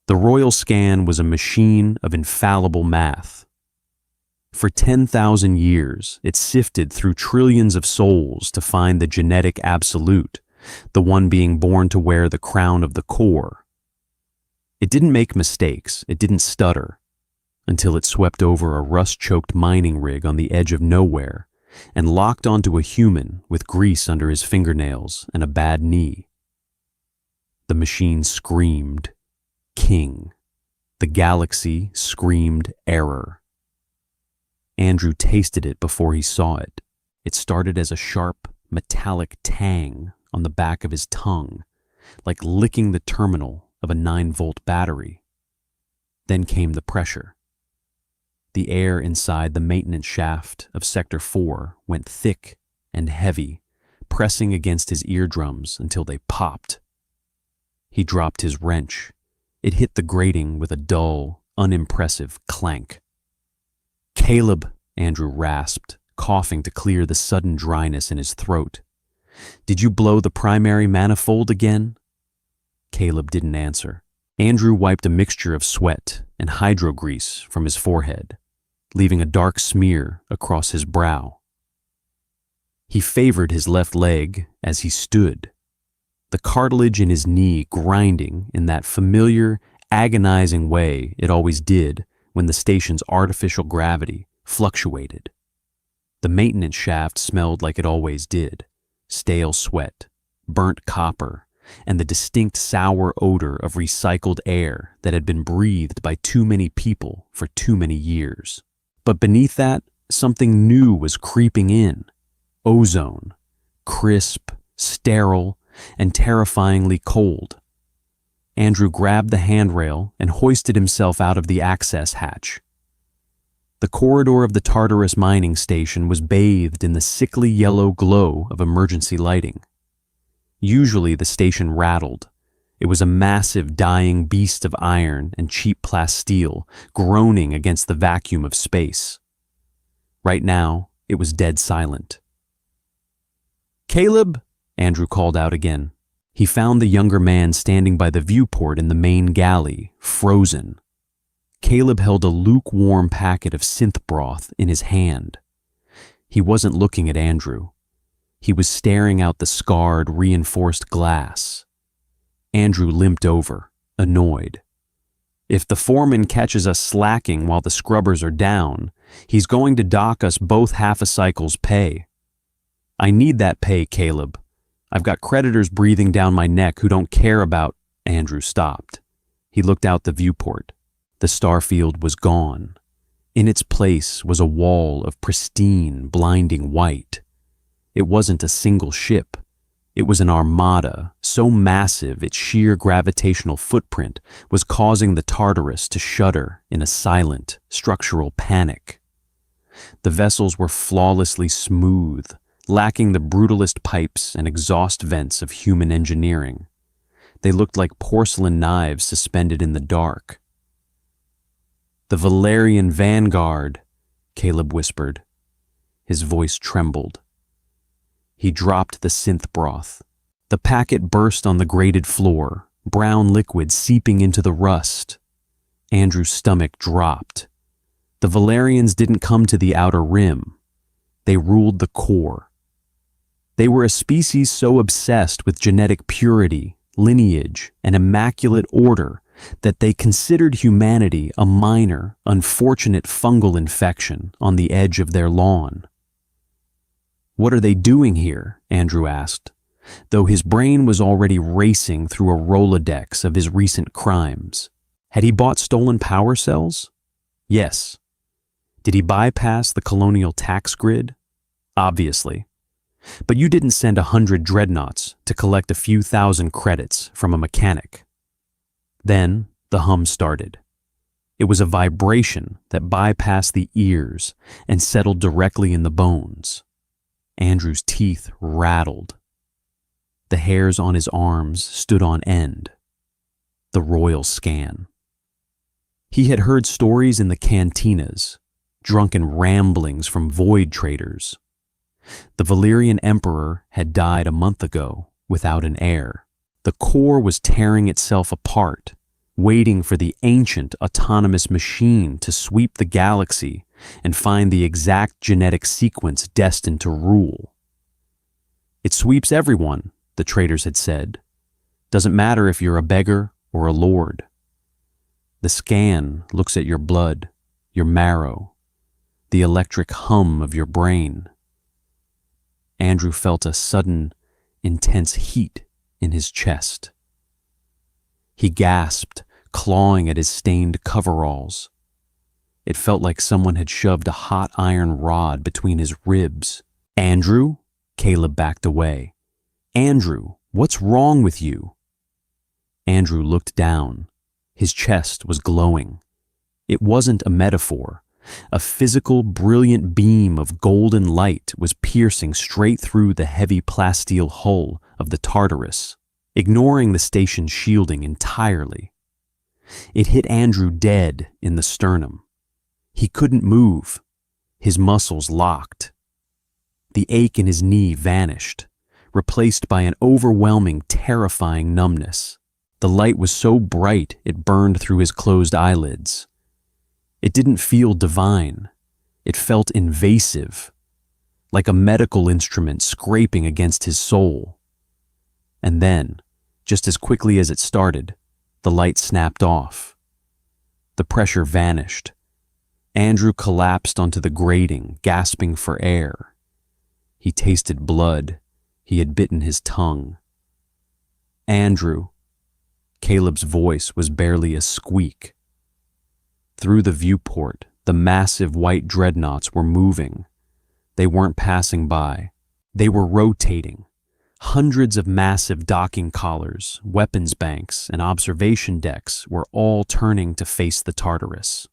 The royal scan was a machine of infallible math. For 10,000 years, it sifted through trillions of souls to find the genetic absolute, the one being born to wear the crown of the core. It didn't make mistakes, it didn't stutter, until it swept over a rust-choked mining rig on the edge of nowhere and locked onto a human with grease under his fingernails and a bad knee. The machine screamed, "King." The galaxy screamed error. Andrew tasted it before he saw it. It started as a sharp, metallic tang on the back of his tongue, like licking the terminal of a 9-volt battery. Then came the pressure. The air inside the maintenance shaft of Sector 4 went thick and heavy, pressing against his eardrums until they popped. He dropped his wrench. It hit the grating with a dull, unimpressive clank. "Caleb," Andrew rasped, coughing to clear the sudden dryness in his throat. "Did you blow the primary manifold again?" Caleb didn't answer. Andrew wiped a mixture of sweat and hydro grease from his forehead, leaving a dark smear across his brow. He favored his left leg as he stood, the cartilage in his knee grinding in that familiar, agonizing way it always did when the station's artificial gravity fluctuated. The maintenance shaft smelled like it always did: stale sweat, burnt copper, and the distinct sour odor of recycled air that had been breathed by too many people for too many years. But beneath that, something new was creeping in: ozone, crisp, sterile, and terrifyingly cold. Andrew grabbed the handrail and hoisted himself out of the access hatch. The corridor of the Tartarus mining station was bathed in the sickly yellow glow of emergency lighting. Usually the station rattled. It was a massive dying beast of iron and cheap plasteel groaning against the vacuum of space. Right now, it was dead silent. "Caleb," Andrew called out again. He found the younger man standing by the viewport in the main galley, frozen. Caleb held a lukewarm packet of synth broth in his hand. He wasn't looking at Andrew. He was staring out the scarred, reinforced glass. Andrew limped over, annoyed. "If the foreman catches us slacking while the scrubbers are down, he's going to dock us both half a cycle's pay." "I need that pay, Caleb. I've got creditors breathing down my neck who don't care about—" Andrew stopped. He looked out the viewport. The starfield was gone. In its place was a wall of pristine, blinding white. It wasn't a single ship. It was an armada, so massive its sheer gravitational footprint was causing the Tartarus to shudder in a silent, structural panic. The vessels were flawlessly smooth, lacking the brutalist pipes and exhaust vents of human engineering. They looked like porcelain knives suspended in the dark. "The Valerian Vanguard," Caleb whispered. His voice trembled. He dropped the synth broth. The packet burst on the grated floor, brown liquid seeping into the rust. Andrew's stomach dropped. The Valerians didn't come to the outer rim. They ruled the core. They were a species so obsessed with genetic purity, lineage, and immaculate order that they considered humanity a minor, unfortunate fungal infection on the edge of their lawn. "What are they doing here?" Andrew asked, though his brain was already racing through a Rolodex of his recent crimes. Had he bought stolen power cells? Yes. Did he bypass the colonial tax grid? Obviously. But you didn't send 100 dreadnoughts to collect a few thousand credits from a mechanic. Then the hum started. It was a vibration that bypassed the ears and settled directly in the bones. Andrew's teeth rattled. The hairs on his arms stood on end. The royal scan. He had heard stories in the cantinas, drunken ramblings from void traders. The Valerian emperor had died a month ago without an heir. The core was tearing itself apart, waiting for the ancient autonomous machine to sweep the galaxy and find the exact genetic sequence destined to rule. It sweeps everyone, the traders had said. Doesn't matter if you're a beggar or a lord. The scan looks at your blood, your marrow, the electric hum of your brain. Andrew felt a sudden, intense heat in his chest. He gasped, clawing at his stained coveralls. It felt like someone had shoved a hot iron rod between his ribs. "Andrew?" Caleb backed away. "Andrew, what's wrong with you?" Andrew looked down. His chest was glowing. It wasn't a metaphor. A physical, brilliant beam of golden light was piercing straight through the heavy plasteel hull of the Tartarus, ignoring the station's shielding entirely. It hit Andrew dead in the sternum. He couldn't move. His muscles locked. The ache in his knee vanished, replaced by an overwhelming, terrifying numbness. The light was so bright it burned through his closed eyelids. It didn't feel divine. It felt invasive, like a medical instrument scraping against his soul. And then, just as quickly as it started, the light snapped off. The pressure vanished. Andrew collapsed onto the grating, gasping for air. He tasted blood. He had bitten his tongue. "Andrew." Caleb's voice was barely a squeak. Through the viewport, the massive white dreadnoughts were moving. They weren't passing by. They were rotating. Hundreds of massive docking collars, weapons banks, and observation decks were all turning to face the Tartarus.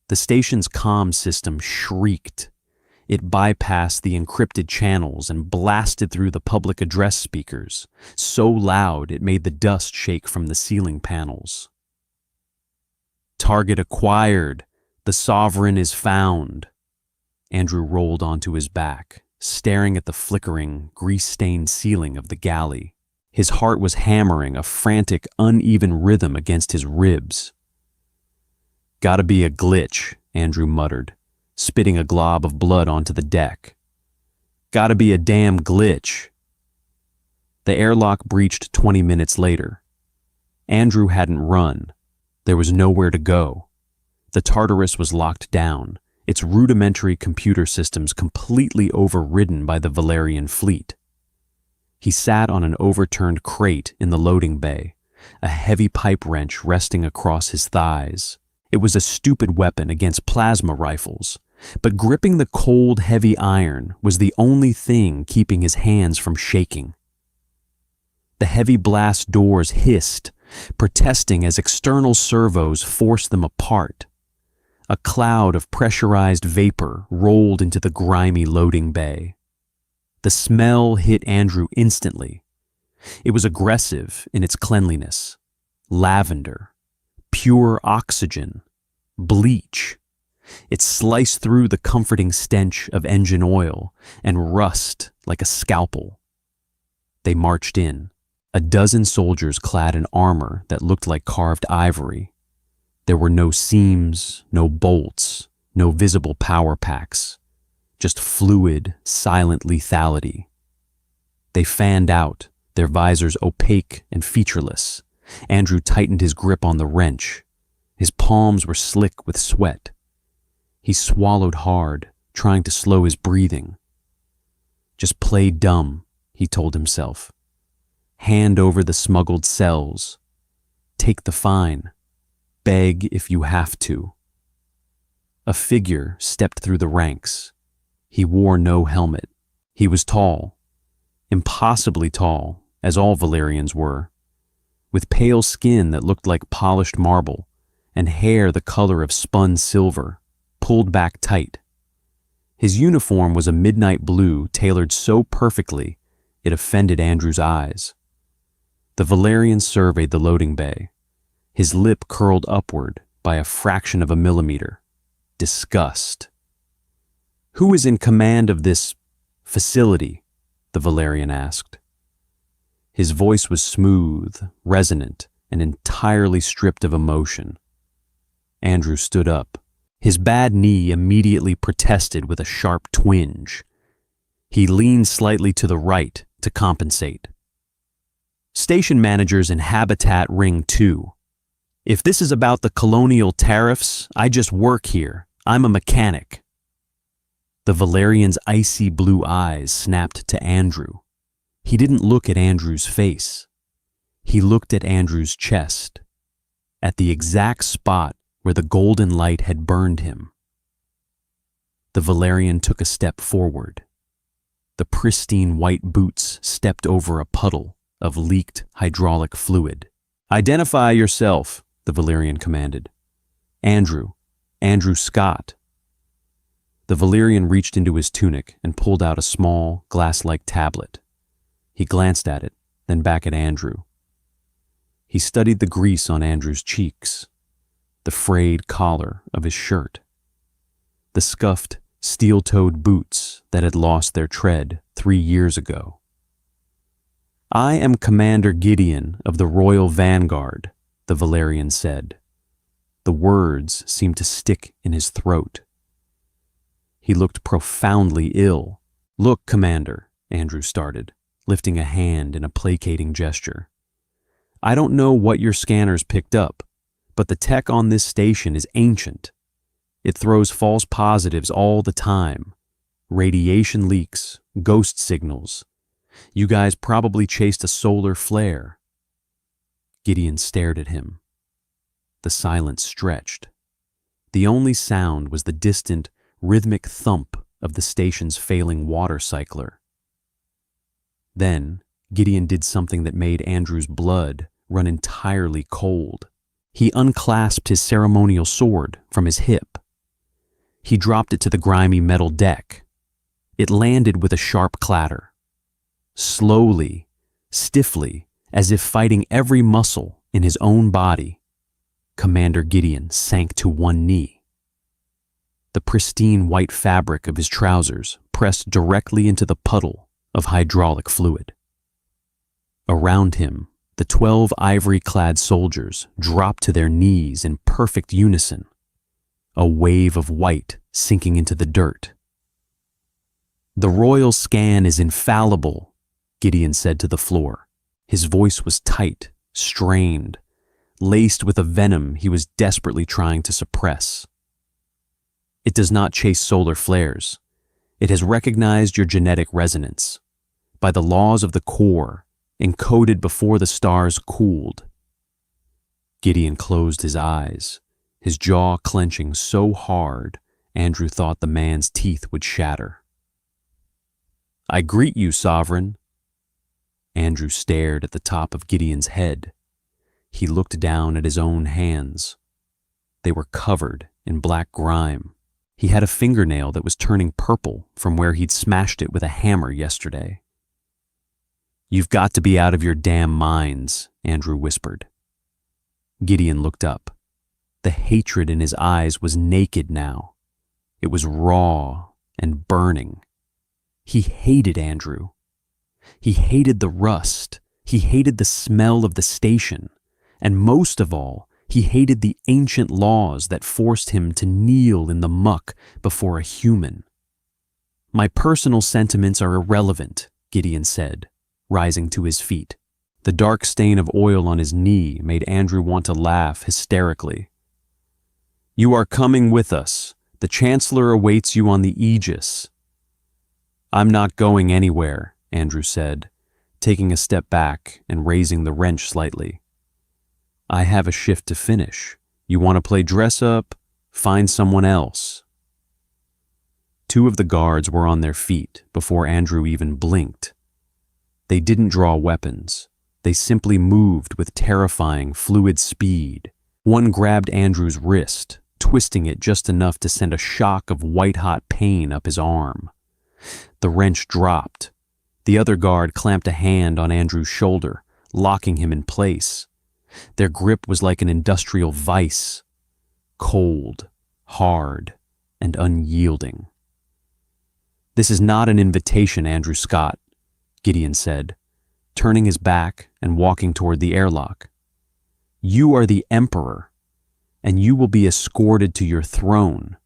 The station's comm system shrieked. It bypassed the encrypted channels and blasted through the public address speakers, so loud it made the dust shake from the ceiling panels. "Target acquired. The Sovereign is found." Andrew rolled onto his back, staring at the flickering, grease-stained ceiling of the galley. His heart was hammering a frantic, uneven rhythm against his ribs. "Gotta be a glitch," Andrew muttered, spitting a glob of blood onto the deck. "Gotta be a damn glitch." The airlock breached 20 minutes later. Andrew hadn't run. There was nowhere to go. The Tartarus was locked down, its rudimentary computer systems completely overridden by the Valerian fleet. He sat on an overturned crate in the loading bay, a heavy pipe wrench resting across his thighs. It was a stupid weapon against plasma rifles, but gripping the cold, heavy iron was the only thing keeping his hands from shaking. The heavy blast doors hissed, protesting as external servos forced them apart. A cloud of pressurized vapor rolled into the grimy loading bay. The smell hit Andrew instantly. It was aggressive in its cleanliness. Lavender, pure oxygen, bleach. It sliced through the comforting stench of engine oil and rust like a scalpel. They marched in, a dozen soldiers clad in armor that looked like carved ivory. There were no seams, no bolts, no visible power packs, just fluid, silent lethality. They fanned out, their visors opaque and featureless. Andrew tightened his grip on the wrench. His palms were slick with sweat. He swallowed hard, trying to slow his breathing. "Just play dumb," he told himself. "Hand over the smuggled cells. Take the fine. Beg if you have to." A figure stepped through the ranks. He wore no helmet. He was tall, impossibly tall, as all Valerians were, with pale skin that looked like polished marble and hair the color of spun silver, pulled back tight. His uniform was a midnight blue tailored so perfectly it offended Andrew's eyes. The Valerian surveyed the loading bay, his lip curled upward by a fraction of a millimeter. Disgust. "Who is in command of this facility?" the Valerian asked. His voice was smooth, resonant, and entirely stripped of emotion. Andrew stood up. His bad knee immediately protested with a sharp twinge. He leaned slightly to the right to compensate. Station managers in Habitat Ring 2. If this is about the colonial tariffs, I just work here. I'm a mechanic. The Valerian's icy blue eyes snapped to Andrew. He didn't look at Andrew's face. He looked at Andrew's chest, at the exact spot where the golden light had burned him. The Valerian took a step forward. The pristine white boots stepped over a puddle of leaked hydraulic fluid. Identify yourself, the Valerian commanded. Andrew Scott. The Valerian reached into his tunic and pulled out a small, glass-like tablet. He glanced at it, then back at Andrew. He studied the grease on Andrew's cheeks, the frayed collar of his shirt, the scuffed, steel-toed boots that had lost their tread 3 years ago. I am Commander Gideon of the Royal Vanguard, the Valerian said. The words seemed to stick in his throat. He looked profoundly ill. Look, Commander, Andrew started, lifting a hand in a placating gesture. I don't know what your scanners picked up, but the tech on this station is ancient. It throws false positives all the time. Radiation leaks, ghost signals. You guys probably chased a solar flare. Gideon stared at him. The silence stretched. The only sound was the distant, rhythmic thump of the station's failing water cycler. Then, Gideon did something that made Andrew's blood run entirely cold. He unclasped his ceremonial sword from his hip. He dropped it to the grimy metal deck. It landed with a sharp clatter. Slowly, stiffly, as if fighting every muscle in his own body, Commander Gideon sank to one knee. The pristine white fabric of his trousers pressed directly into the puddle of hydraulic fluid. Around him, the 12 ivory-clad soldiers dropped to their knees in perfect unison, a wave of white sinking into the dirt. The royal scan is infallible, Gideon said to the floor. His voice was tight, strained, laced with a venom he was desperately trying to suppress. It does not chase solar flares. It has recognized your genetic resonance. By the laws of the core, encoded before the stars cooled. Gideon closed his eyes, his jaw clenching so hard Andrew thought the man's teeth would shatter. I greet you, Sovereign. Andrew stared at the top of Gideon's head. He looked down at his own hands. They were covered in black grime. He had a fingernail that was turning purple from where he'd smashed it with a hammer yesterday. You've got to be out of your damn minds, Andrew whispered. Gideon looked up. The hatred in his eyes was naked now. It was raw and burning. He hated Andrew. He hated the rust. He hated the smell of the station. And most of all, he hated the ancient laws that forced him to kneel in the muck before a human. My personal sentiments are irrelevant, Gideon said, rising to his feet. The dark stain of oil on his knee made Andrew want to laugh hysterically. You are coming with us. The Chancellor awaits you on the Aegis. I'm not going anywhere, Andrew said, taking a step back and raising the wrench slightly. I have a shift to finish. You want to play dress-up? Find someone else. 2 of the guards were on their feet before Andrew even blinked. They didn't draw weapons. They simply moved with terrifying, fluid speed. One grabbed Andrew's wrist, twisting it just enough to send a shock of white-hot pain up his arm. The wrench dropped. The other guard clamped a hand on Andrew's shoulder, locking him in place. Their grip was like an industrial vice, cold, hard, and unyielding. This is not an invitation, Andrew Scott, Gideon said, turning his back and walking toward the airlock. You are the emperor, and you will be escorted to your throne,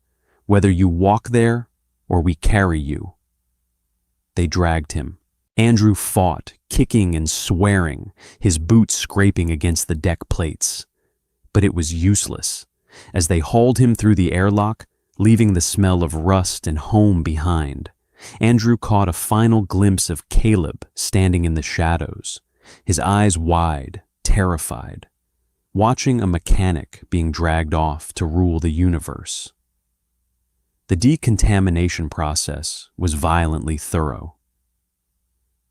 whether you walk there or we carry you." They dragged him. Andrew fought, kicking and swearing, his boots scraping against the deck plates. But it was useless. As they hauled him through the airlock, leaving the smell of rust and home behind, Andrew caught a final glimpse of Caleb standing in the shadows, his eyes wide, terrified, watching a mechanic being dragged off to rule the universe. The decontamination process was violently thorough.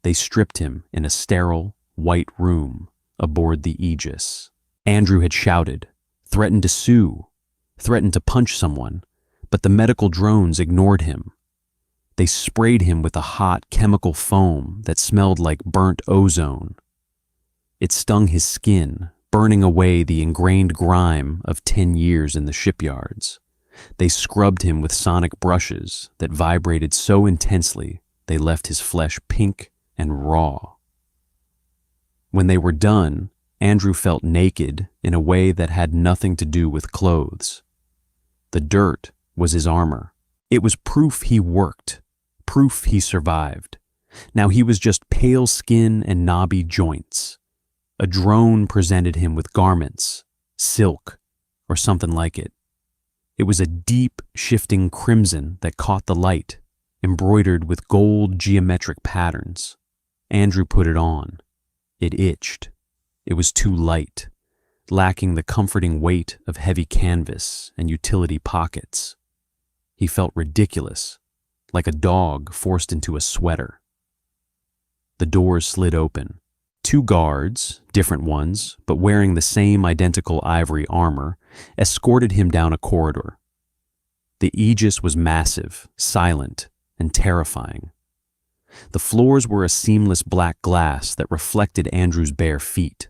They stripped him in a sterile, white room aboard the Aegis. Andrew had shouted, threatened to sue, threatened to punch someone, but the medical drones ignored him. They sprayed him with a hot chemical foam that smelled like burnt ozone. It stung his skin, burning away the ingrained grime of 10 years in the shipyards. They scrubbed him with sonic brushes that vibrated so intensely they left his flesh pink and raw. When they were done, Andrew felt naked in a way that had nothing to do with clothes. The dirt was his armor. It was proof he worked, proof he survived. Now he was just pale skin and knobby joints. A drone presented him with garments, silk, or something like it. It was a deep, shifting crimson that caught the light, embroidered with gold geometric patterns. Andrew put it on. It itched. It was too light, lacking the comforting weight of heavy canvas and utility pockets. He felt ridiculous, like a dog forced into a sweater. The doors slid open. 2 guards, different ones, but wearing the same identical ivory armor, escorted him down a corridor. The Aegis was massive, silent, and terrifying. The floors were a seamless black glass that reflected Andrew's bare feet.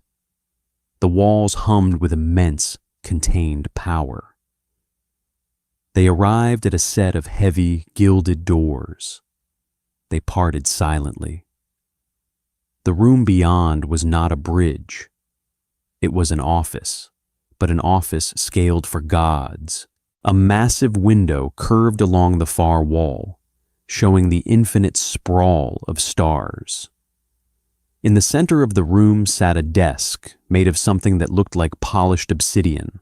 The walls hummed with immense, contained power. They arrived at a set of heavy, gilded doors. They parted silently. The room beyond was not a bridge. It was an office, but an office scaled for gods. A massive window curved along the far wall, showing the infinite sprawl of stars. In the center of the room sat a desk made of something that looked like polished obsidian.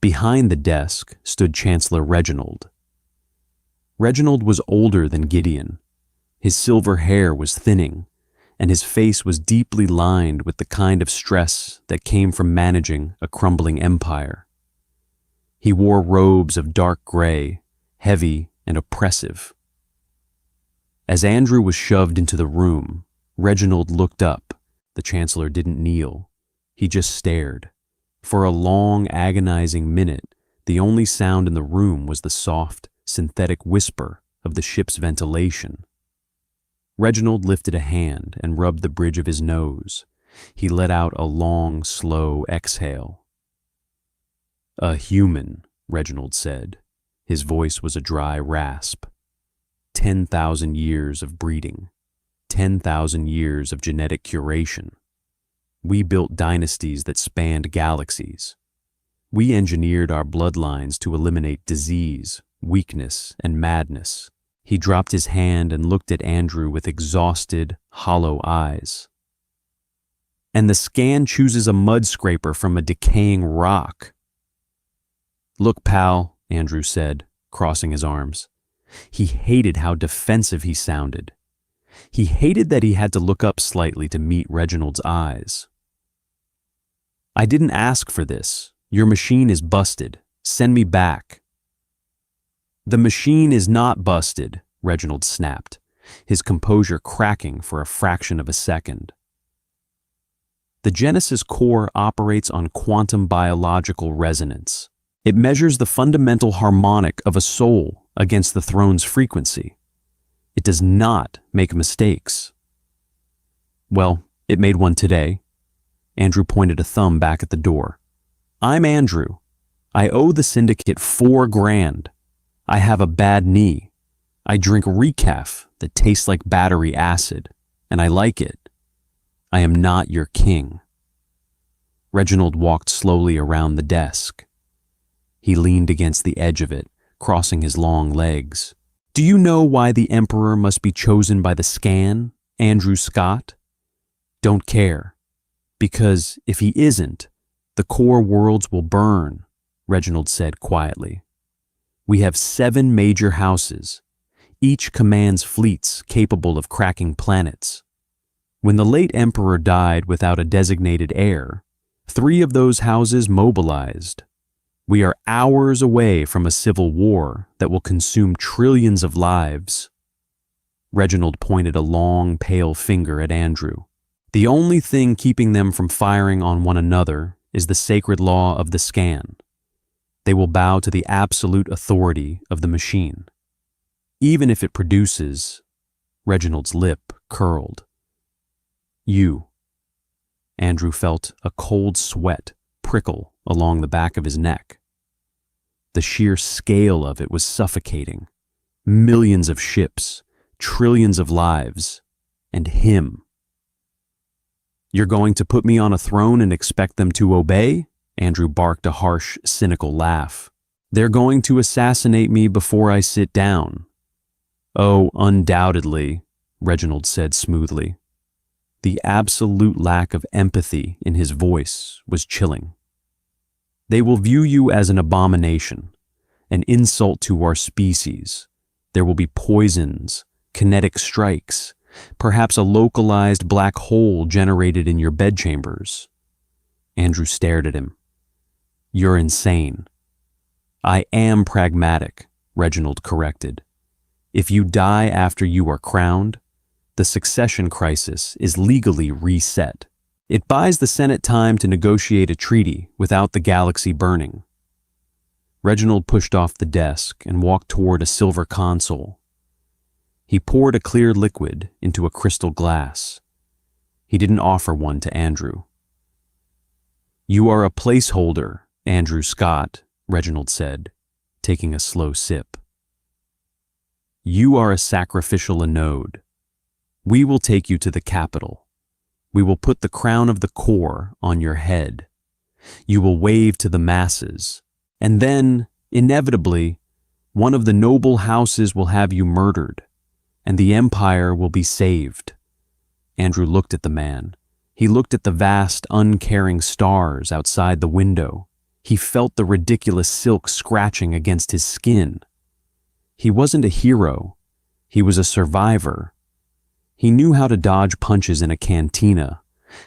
Behind the desk stood Chancellor Reginald. Reginald was older than Gideon. His silver hair was thinning, and his face was deeply lined with the kind of stress that came from managing a crumbling empire. He wore robes of dark gray, heavy and oppressive. As Andrew was shoved into the room, Reginald looked up. The Chancellor didn't kneel. He just stared. For a long, agonizing minute, the only sound in the room was the soft, synthetic whisper of the ship's ventilation. Reginald lifted a hand and rubbed the bridge of his nose. He let out a long, slow exhale. "A human," Reginald said. His voice was a dry rasp. 10,000 years of breeding. 10,000 years of genetic curation. We built dynasties that spanned galaxies. We engineered our bloodlines to eliminate disease, weakness, and madness. He dropped his hand and looked at Andrew with exhausted, hollow eyes. "And the scan chooses a mud scraper from a decaying rock." "Look, pal," Andrew said, crossing his arms. He hated how defensive he sounded. He hated that he had to look up slightly to meet Reginald's eyes. "I didn't ask for this. Your machine is busted. Send me back." "The machine is not busted," Reginald snapped, his composure cracking for a fraction of a second. The Genesis core operates on quantum biological resonance. It measures the fundamental harmonic of a soul against the throne's frequency. It does not make mistakes. Well, it made one today. Andrew pointed a thumb back at the door. "I'm Andrew. I owe the syndicate $4,000. I have a bad knee. I drink recaf that tastes like battery acid, and I like it. I am not your king." Reginald walked slowly around the desk. He leaned against the edge of it, crossing his long legs. Do you know why the Emperor must be chosen by the scan, Andrew Scott? Don't care. Because if he isn't, the core worlds will burn, Reginald said quietly. We have 7 major houses. Each commands fleets capable of cracking planets. When the late Emperor died without a designated heir, 3 of those houses mobilized. We are hours away from a civil war that will consume trillions of lives. Reginald pointed a long, pale finger at Andrew. The only thing keeping them from firing on one another is the sacred law of the scan. They will bow to the absolute authority of the machine. Even if it produces, Reginald's lip curled. You. Andrew felt a cold sweat prickle along the back of his neck. The sheer scale of it was suffocating. Millions of ships, trillions of lives, and him. You're going to put me on a throne and expect them to obey? Andrew barked a harsh, cynical laugh. They're going to assassinate me before I sit down. Oh, undoubtedly, Reginald said smoothly. The absolute lack of empathy in his voice was chilling. They will view you as an abomination, an insult to our species. There will be poisons, kinetic strikes, perhaps a localized black hole generated in your bedchambers. Andrew stared at him. You're insane. I am pragmatic, Reginald corrected. If you die after you are crowned, the succession crisis is legally reset. It buys the Senate time to negotiate a treaty without the galaxy burning. Reginald pushed off the desk and walked toward a silver console. He poured a clear liquid into a crystal glass. He didn't offer one to Andrew. You are a placeholder, Andrew Scott, Reginald said, taking a slow sip. You are a sacrificial anode. We will take you to the capital. We will put the crown of the core on your head. You will wave to the masses. And then, inevitably, one of the noble houses will have you murdered, and the empire will be saved. Andrew looked at the man. He looked at the vast, uncaring stars outside the window. He felt the ridiculous silk scratching against his skin. He wasn't a hero. He was a survivor. He knew how to dodge punches in a cantina,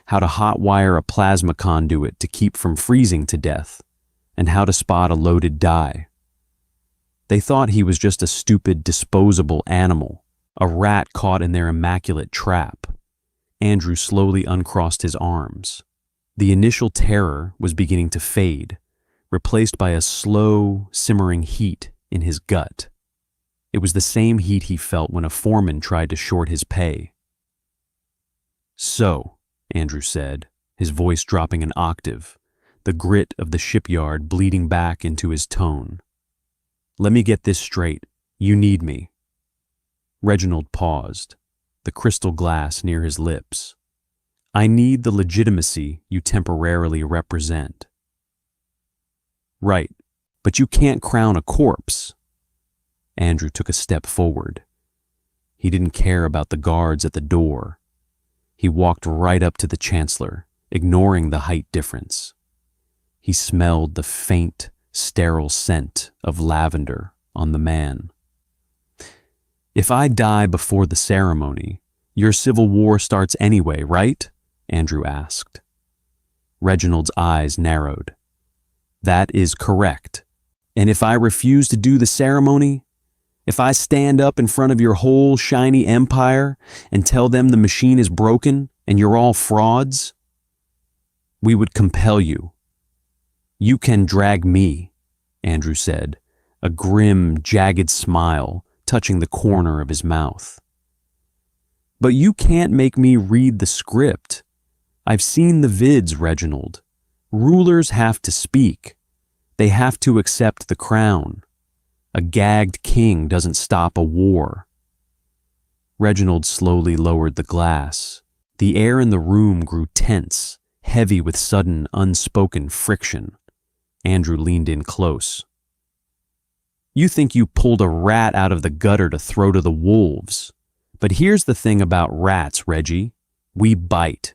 how to hotwire a plasma conduit to keep from freezing to death, and how to spot a loaded die. They thought he was just a stupid, disposable animal, a rat caught in their immaculate trap. Andrew slowly uncrossed his arms. The initial terror was beginning to fade, replaced by a slow, simmering heat in his gut. It was the same heat he felt when a foreman tried to short his pay. So, Andrew said, his voice dropping an octave, the grit of the shipyard bleeding back into his tone. Let me get this straight. You need me. Reginald paused, the crystal glass near his lips. I need the legitimacy you temporarily represent. Right, but you can't crown a corpse. Andrew took a step forward. He didn't care about the guards at the door. He walked right up to the Chancellor, ignoring the height difference. He smelled the faint, sterile scent of lavender on the man. If I die before the ceremony, your civil war starts anyway, right? Andrew asked. Reginald's eyes narrowed. That is correct. And if I refuse to do the ceremony, if I stand up in front of your whole shiny empire and tell them the machine is broken and you're all frauds, we would compel you. You can drag me, Andrew said, a grim, jagged smile touching the corner of his mouth. But you can't make me read the script. I've seen the vids, Reginald. Rulers have to speak. They have to accept the crown. A gagged king doesn't stop a war. Reginald slowly lowered the glass. The air in the room grew tense, heavy with sudden, unspoken friction. Andrew leaned in close. You think you pulled a rat out of the gutter to throw to the wolves. But here's the thing about rats, Reggie. We bite.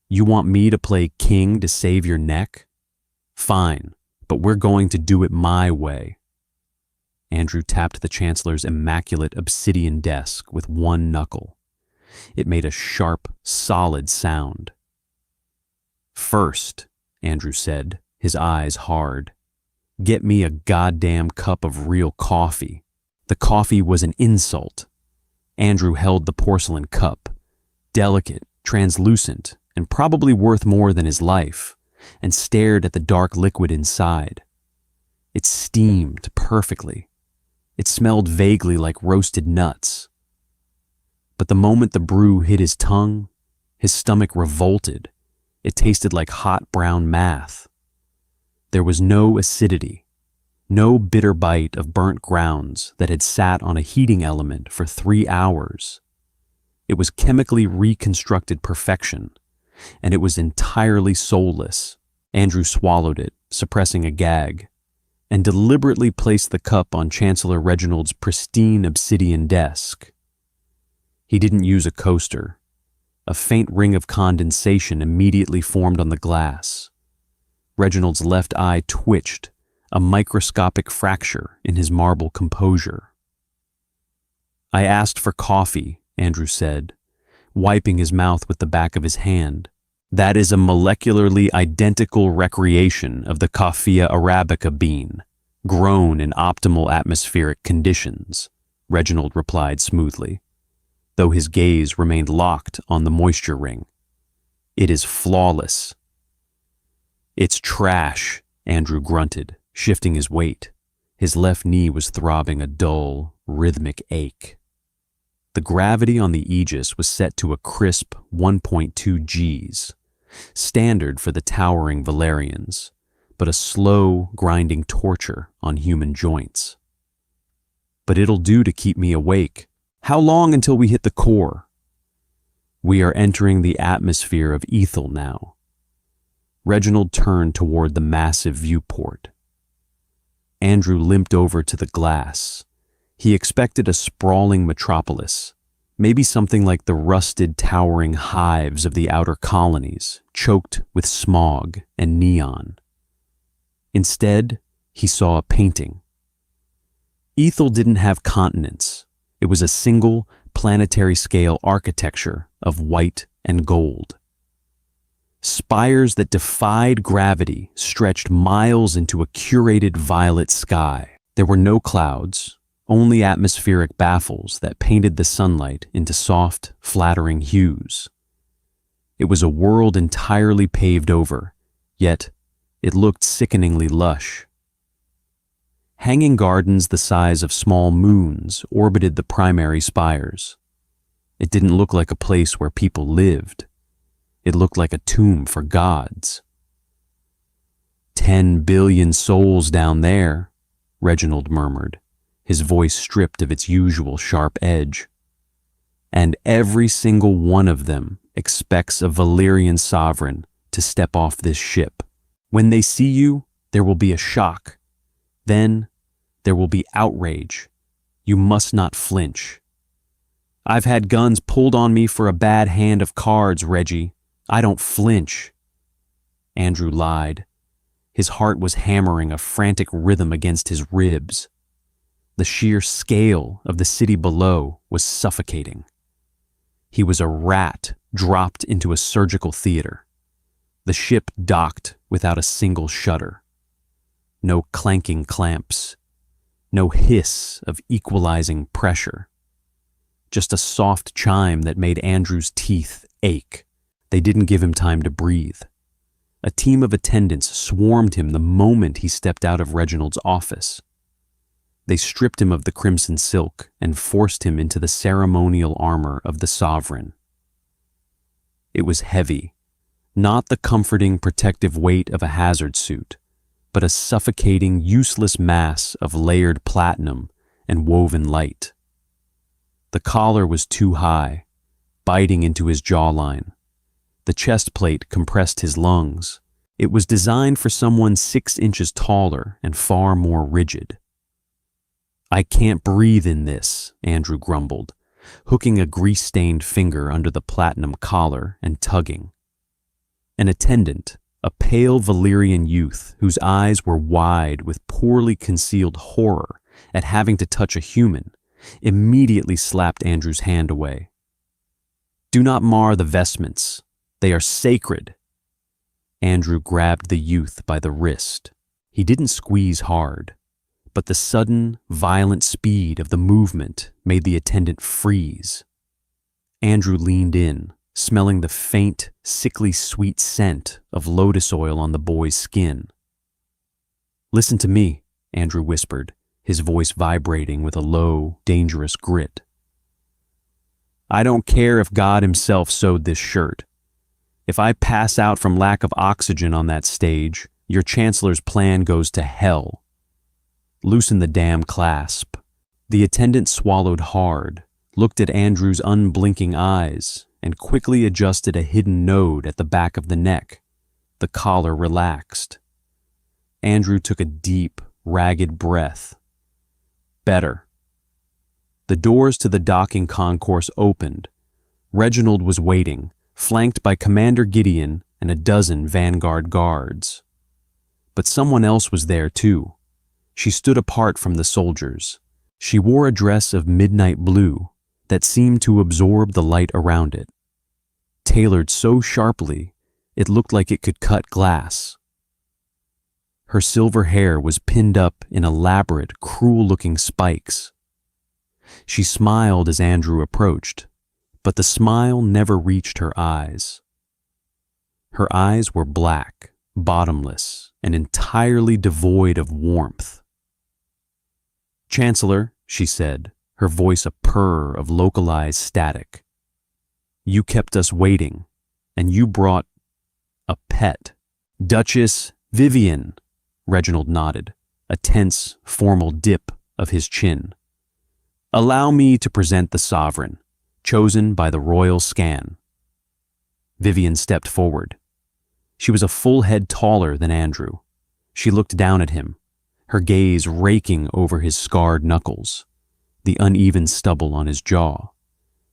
You want me to play king to save your neck? Fine, but we're going to do it my way. Andrew tapped the Chancellor's immaculate obsidian desk with one knuckle. It made a sharp, solid sound. First, Andrew said, his eyes hard, get me a goddamn cup of real coffee. The coffee was an insult. Andrew held the porcelain cup, delicate, translucent, and probably worth more than his life, and stared at the dark liquid inside. It steamed perfectly. It smelled vaguely like roasted nuts. But the moment the brew hit his tongue, his stomach revolted. It tasted like hot brown math. There was no acidity, no bitter bite of burnt grounds that had sat on a heating element for 3 hours. It was chemically reconstructed perfection, and it was entirely soulless. Andrew swallowed it, suppressing a gag, and deliberately placed the cup on Chancellor Reginald's pristine obsidian desk. He didn't use a coaster. A faint ring of condensation immediately formed on the glass. Reginald's left eye twitched, a microscopic fracture in his marble composure. I asked for coffee, Andrew said, wiping his mouth with the back of his hand. That is a molecularly identical recreation of the Coffea arabica bean, grown in optimal atmospheric conditions, Reginald replied smoothly, though his gaze remained locked on the moisture ring. It is flawless. It's trash, Andrew grunted, shifting his weight. His left knee was throbbing a dull, rhythmic ache. The gravity on the Aegis was set to a crisp 1.2 Gs, standard for the towering Valerians, but a slow, grinding torture on human joints. But it'll do to keep me awake. How long until we hit the core? We are entering the atmosphere of Ethel now. Reginald turned toward the massive viewport. Andrew limped over to the glass. He expected a sprawling metropolis, maybe something like the rusted, towering hives of the outer colonies, choked with smog and neon. Instead, he saw a painting. Ethel didn't have continents. It was a single, planetary-scale architecture of white and gold. Spires that defied gravity stretched miles into a curated violet sky. There were no clouds, only atmospheric baffles that painted the sunlight into soft, flattering hues. It was a world entirely paved over, yet it looked sickeningly lush. Hanging gardens the size of small moons orbited the primary spires. It didn't look like a place where people lived. It looked like a tomb for gods. 10 billion souls down there, Reginald murmured, his voice stripped of its usual sharp edge. And every single one of them expects a Valyrian sovereign to step off this ship. When they see you, there will be a shock. Then there will be outrage. You must not flinch. I've had guns pulled on me for a bad hand of cards, Reggie. I don't flinch. Andrew lied. His heart was hammering a frantic rhythm against his ribs. The sheer scale of the city below was suffocating. He was a rat dropped into a surgical theater. The ship docked without a single shudder. No clanking clamps. No hiss of equalizing pressure. Just a soft chime that made Andrew's teeth ache. They didn't give him time to breathe. A team of attendants swarmed him the moment he stepped out of Reginald's office. They stripped him of the crimson silk and forced him into the ceremonial armor of the sovereign. It was heavy, not the comforting, protective weight of a hazard suit, but a suffocating, useless mass of layered platinum and woven light. The collar was too high, biting into his jawline. The chest plate compressed his lungs. It was designed for someone 6 inches taller and far more rigid. "I can't breathe in this," Andrew grumbled, hooking a grease-stained finger under the platinum collar and tugging. An attendant, a pale Valyrian youth whose eyes were wide with poorly concealed horror at having to touch a human, immediately slapped Andrew's hand away. "Do not mar the vestments. They are sacred." Andrew grabbed the youth by the wrist. He didn't squeeze hard, but the sudden, violent speed of the movement made the attendant freeze. Andrew leaned in, smelling the faint, sickly sweet scent of lotus oil on the boy's skin. "Listen to me," Andrew whispered, his voice vibrating with a low, dangerous grit. "I don't care if God himself sewed this shirt. If I pass out from lack of oxygen on that stage, your chancellor's plan goes to hell. Loosen the damn clasp." The attendant swallowed hard, looked at Andrew's unblinking eyes, and quickly adjusted a hidden node at the back of the neck. The collar relaxed. Andrew took a deep, ragged breath. Better. The doors to the docking concourse opened. Reginald was waiting, flanked by Commander Gideon and a dozen Vanguard guards. But someone else was there too. She stood apart from the soldiers. She wore a dress of midnight blue that seemed to absorb the light around it. Tailored so sharply, it looked like it could cut glass. Her silver hair was pinned up in elaborate, cruel-looking spikes. She smiled as Andrew approached, but the smile never reached her eyes. Her eyes were black, bottomless, and entirely devoid of warmth. "Chancellor," she said, her voice a purr of localized static. "You kept us waiting, and you brought a pet." "Duchess Vivian," Reginald nodded, a tense, formal dip of his chin. "Allow me to present the sovereign, chosen by the royal scan." Vivian stepped forward. She was a full head taller than Andrew. She looked down at him, her gaze raking over his scarred knuckles, the uneven stubble on his jaw,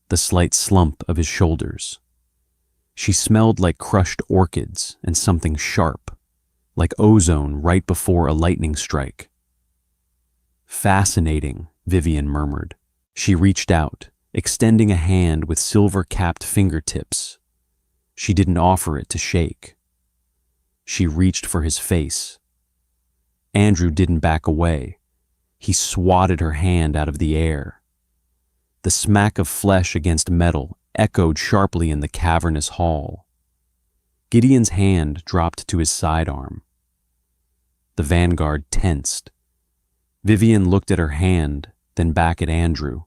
the slight slump of his shoulders. She smelled like crushed orchids and something sharp, like ozone right before a lightning strike. "Fascinating," Vivian murmured. She reached out, extending a hand with silver-capped fingertips. She didn't offer it to shake. She reached for his face. Andrew didn't back away. He swatted her hand out of the air. The smack of flesh against metal echoed sharply in the cavernous hall. Gideon's hand dropped to his sidearm. The Vanguard tensed. Vivian looked at her hand, then back at Andrew.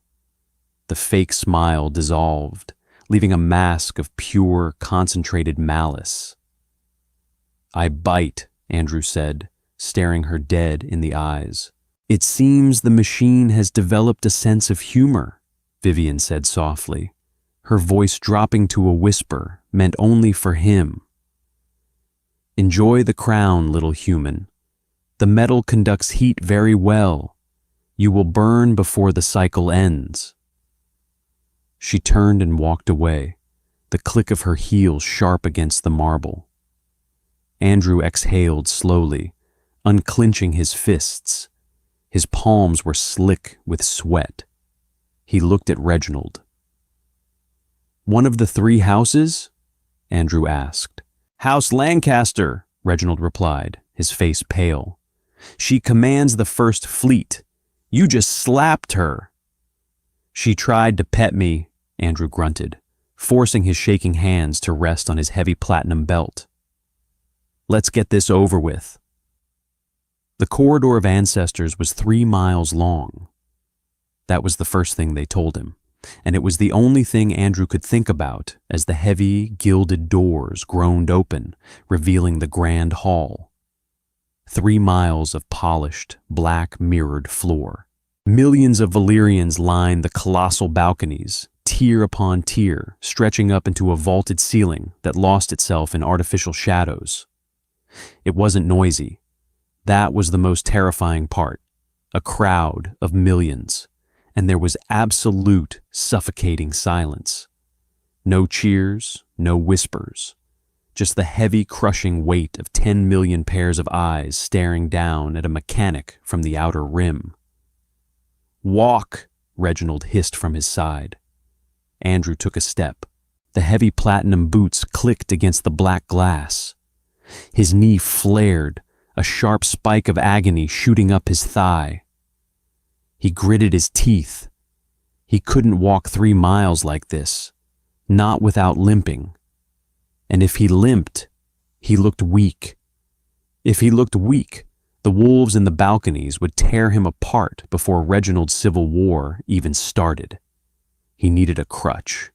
The fake smile dissolved, leaving a mask of pure, concentrated malice. "I bite," Andrew said, staring her dead in the eyes. "It seems the machine has developed a sense of humor," Vivian said softly, her voice dropping to a whisper meant only for him. "Enjoy the crown, little human. The metal conducts heat very well. You will burn before the cycle ends." She turned and walked away, the click of her heels sharp against the marble. Andrew exhaled slowly, unclenching his fists. His palms were slick with sweat. He looked at Reginald. "One of the 3 houses?" Andrew asked. "House Lancaster," Reginald replied, his face pale. "She commands the First Fleet. You just slapped her." "She tried to pet me," Andrew grunted, forcing his shaking hands to rest on his heavy platinum belt. "Let's get this over with." The corridor of ancestors was 3 miles long. That was the first thing they told him, and it was the only thing Andrew could think about as the heavy, gilded doors groaned open, revealing the grand hall. 3 miles of polished, black mirrored floor. Millions of Valyrians lined the colossal balconies, tier upon tier, stretching up into a vaulted ceiling that lost itself in artificial shadows. It wasn't noisy. That was the most terrifying part. A crowd of millions, and there was absolute suffocating silence. No cheers, no whispers, just the heavy, crushing weight of 10 million pairs of eyes staring down at a mechanic from the outer rim. "Walk," Reginald hissed from his side. Andrew took a step. The heavy platinum boots clicked against the black glass. His knee flared, a sharp spike of agony shooting up his thigh. He gritted his teeth. He couldn't walk 3 miles like this, not without limping. And if he limped, he looked weak. If he looked weak, the wolves in the balconies would tear him apart before Reginald's civil war even started. He needed a crutch.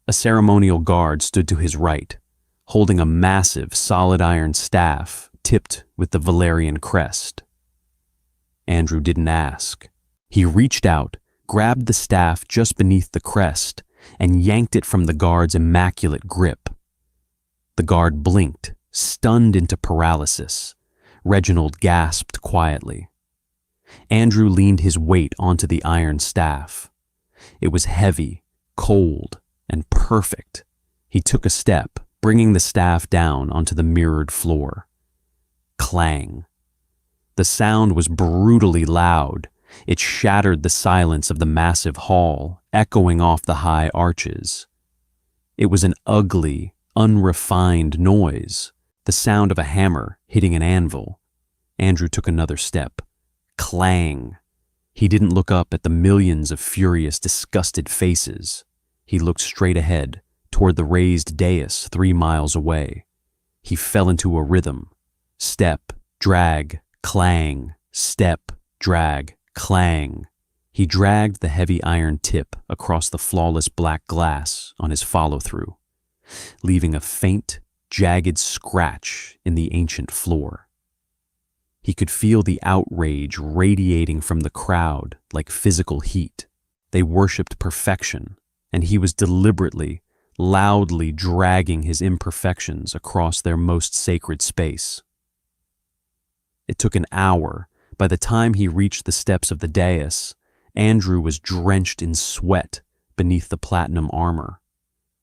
A ceremonial guard stood to his right, holding a massive solid iron staff tipped with the Valerian crest. Andrew didn't ask. He reached out, grabbed the staff just beneath the crest, and yanked it from the guard's immaculate grip. The guard blinked, stunned into paralysis. Reginald gasped quietly. Andrew leaned his weight onto the iron staff. It was heavy, cold, and perfect. He took a step, bringing the staff down onto the mirrored floor. Clang. The sound was brutally loud. It shattered the silence of the massive hall, echoing off the high arches. It was an ugly, unrefined noise, the sound of a hammer hitting an anvil. Andrew took another step. Clang. He didn't look up at the millions of furious, disgusted faces. He looked straight ahead, toward the raised dais 3 miles away. He fell into a rhythm. Step, drag, clang, step, drag, clang. He dragged the heavy iron tip across the flawless black glass on his follow-through, leaving a faint, jagged scratch in the ancient floor. He could feel the outrage radiating from the crowd like physical heat. They worshipped perfection, and he was deliberately, loudly dragging his imperfections across their most sacred space. It took an hour. By the time he reached the steps of the dais, Andrew was drenched in sweat beneath the platinum armor.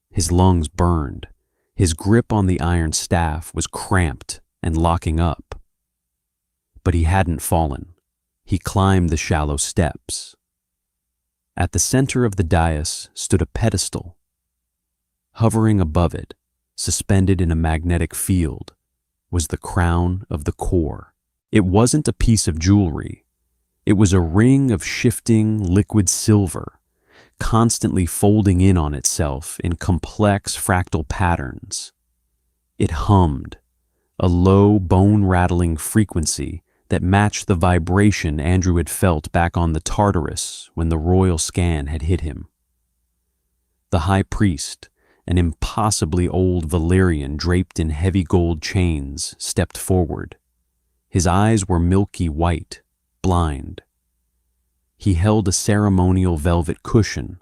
His lungs burned. His grip on the iron staff was cramped and locking up. But he hadn't fallen. He climbed the shallow steps. At the center of the dais stood a pedestal. Hovering above it, suspended in a magnetic field, was the crown of the core. It wasn't a piece of jewelry. It was a ring of shifting liquid silver, constantly folding in on itself in complex fractal patterns. It hummed, a low, bone-rattling frequency that matched the vibration Andrew had felt back on the Tartarus when the royal scan had hit him. The high priest, an impossibly old Valerian draped in heavy gold chains, stepped forward. His eyes were milky white, blind. He held a ceremonial velvet cushion,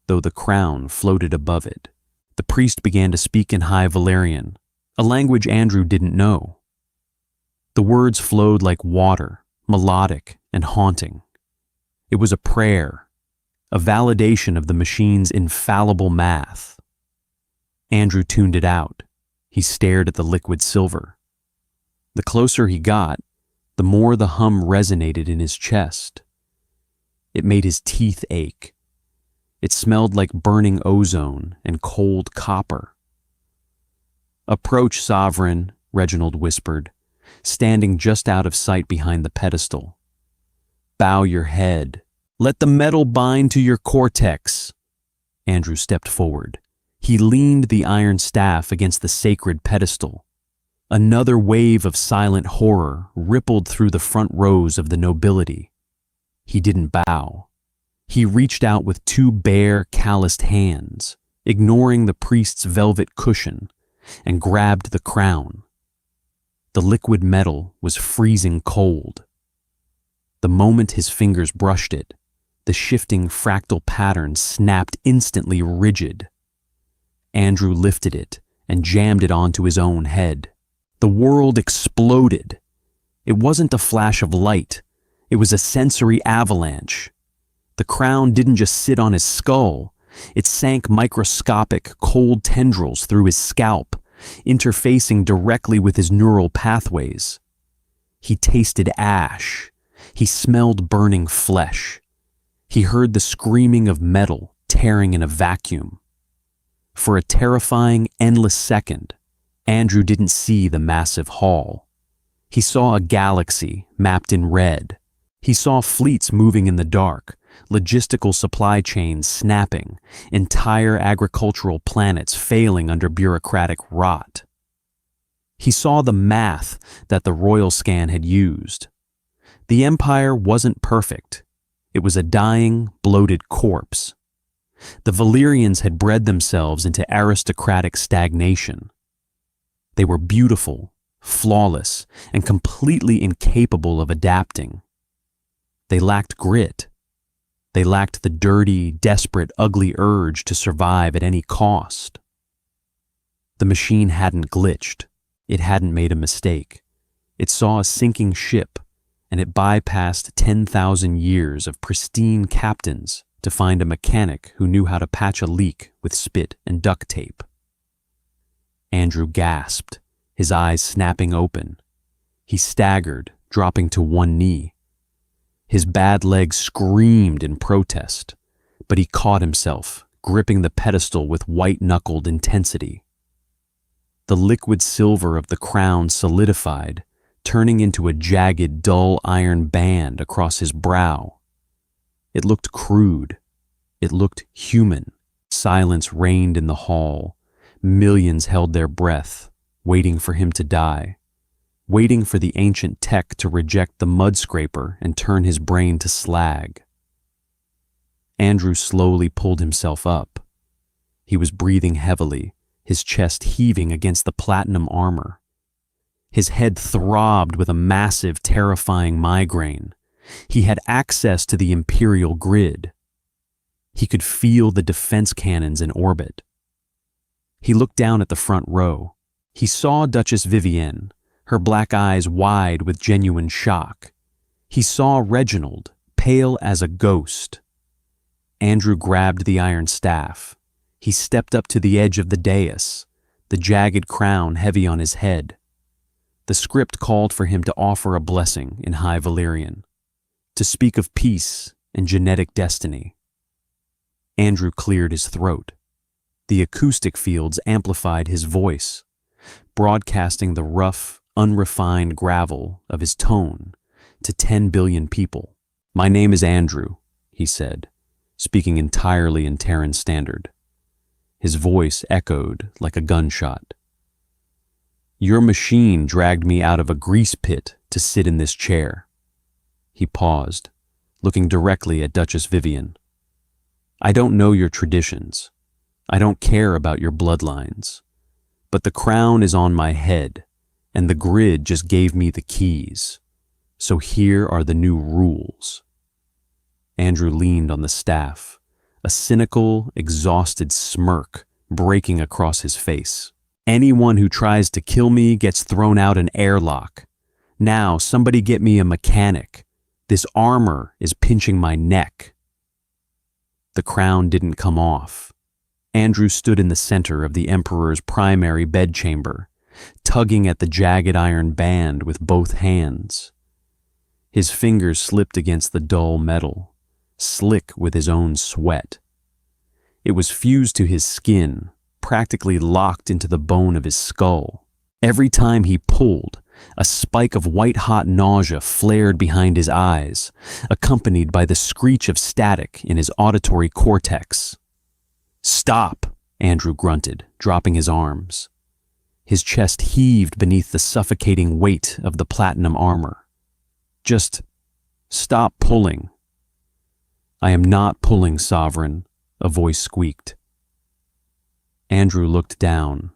though the crown floated above it. The priest began to speak in High Valerian, a language Andrew didn't know. The words flowed like water, melodic and haunting. It was a prayer, a validation of the machine's infallible math. Andrew tuned it out. He stared at the liquid silver. The closer he got, the more the hum resonated in his chest. It made his teeth ache. It smelled like burning ozone and cold copper. "Approach, Sovereign," Reginald whispered, standing just out of sight behind the pedestal. "Bow your head. Let the metal bind to your cortex." Andrew stepped forward. He leaned the iron staff against the sacred pedestal. Another wave of silent horror rippled through the front rows of the nobility. He didn't bow. He reached out with 2 bare, calloused hands, ignoring the priest's velvet cushion, and grabbed the crown. The liquid metal was freezing cold. The moment his fingers brushed it, The shifting fractal pattern snapped instantly rigid. Andrew lifted it and jammed it onto his own head. The world exploded. It wasn't a flash of light. It was a sensory avalanche. The crown didn't just sit on his skull. It sank microscopic, cold tendrils through his scalp, interfacing directly with his neural pathways. He tasted ash. He smelled burning flesh. He heard the screaming of metal tearing in a vacuum. For a terrifying, endless second, Andrew didn't see the massive hall. He saw a galaxy mapped in red. He saw fleets moving in the dark, logistical supply chains snapping, entire agricultural planets failing under bureaucratic rot. He saw the math that the royal scan had used. The empire wasn't perfect. It was a dying, bloated corpse. The Valyrians had bred themselves into aristocratic stagnation. They were beautiful, flawless, and completely incapable of adapting. They lacked grit. They lacked the dirty, desperate, ugly urge to survive at any cost. The machine hadn't glitched. It hadn't made a mistake. It saw a sinking ship, and it bypassed 10,000 years of pristine captains to find a mechanic who knew how to patch a leak with spit and duct tape. Andrew gasped, his eyes snapping open. He staggered, dropping to one knee. His bad leg screamed in protest, but he caught himself, gripping the pedestal with white-knuckled intensity. The liquid silver of the crown solidified, turning into a jagged, dull iron band across his brow. It looked crude. It looked human. Silence reigned in the hall. Millions held their breath, waiting for him to die, waiting for the ancient tech to reject the mud scraper and turn his brain to slag. Andrew slowly pulled himself up. He was breathing heavily, his chest heaving against the platinum armor. His head throbbed with a massive, terrifying migraine. He had access to the Imperial grid. He could feel the defense cannons in orbit. He looked down at the front row. He saw Duchess Vivienne, her black eyes wide with genuine shock. He saw Reginald, pale as a ghost. Andrew grabbed the iron staff. He stepped up to the edge of the dais, the jagged crown heavy on his head. The script called for him to offer a blessing in High Valyrian, to speak of peace and genetic destiny. Andrew cleared his throat. The acoustic fields amplified his voice, broadcasting the rough, unrefined gravel of his tone to 10 billion people. "My name is Andrew," he said, speaking entirely in Terran Standard. His voice echoed like a gunshot. "Your machine dragged me out of a grease pit to sit in this chair." He paused, looking directly at Duchess Vivienne. "I don't know your traditions. I don't care about your bloodlines. But the crown is on my head, and the grid just gave me the keys. So here are the new rules." Andrew leaned on the staff, a cynical, exhausted smirk breaking across his face. "Anyone who tries to kill me gets thrown out an airlock. Now somebody get me a mechanic. This armor is pinching my neck." The crown didn't come off. Andrew stood in the center of the Emperor's primary bedchamber, tugging at the jagged iron band with both hands. His fingers slipped against the dull metal, slick with his own sweat. It was fused to his skin, practically locked into the bone of his skull. Every time he pulled, a spike of white-hot nausea flared behind his eyes, accompanied by the screech of static in his auditory cortex. "Stop," Andrew grunted, dropping his arms. His chest heaved beneath the suffocating weight of the platinum armor. "Just stop pulling." "I am not pulling, Sovereign," a voice squeaked. Andrew looked down.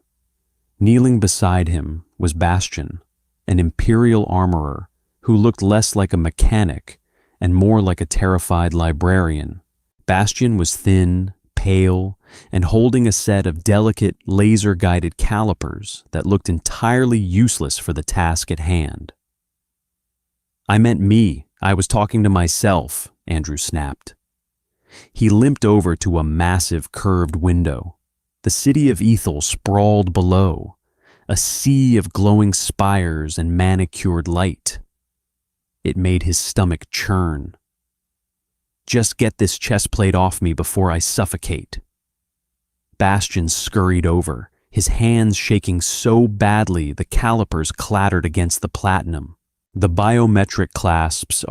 Kneeling beside him was Bastion, an Imperial armorer who looked less like a mechanic and more like a terrified librarian. Bastian was thin, pale, and holding a set of delicate, laser-guided calipers that looked entirely useless for the task at hand. "I meant me. I was talking to myself," Andrew snapped. He limped over to a massive curved window. The city of Ethel sprawled below, a sea of glowing spires and manicured light. It made his stomach churn. "Just get this chest plate off me before I suffocate." Bastian scurried over, his hands shaking so badly the calipers clattered against the platinum. "The biometric clasps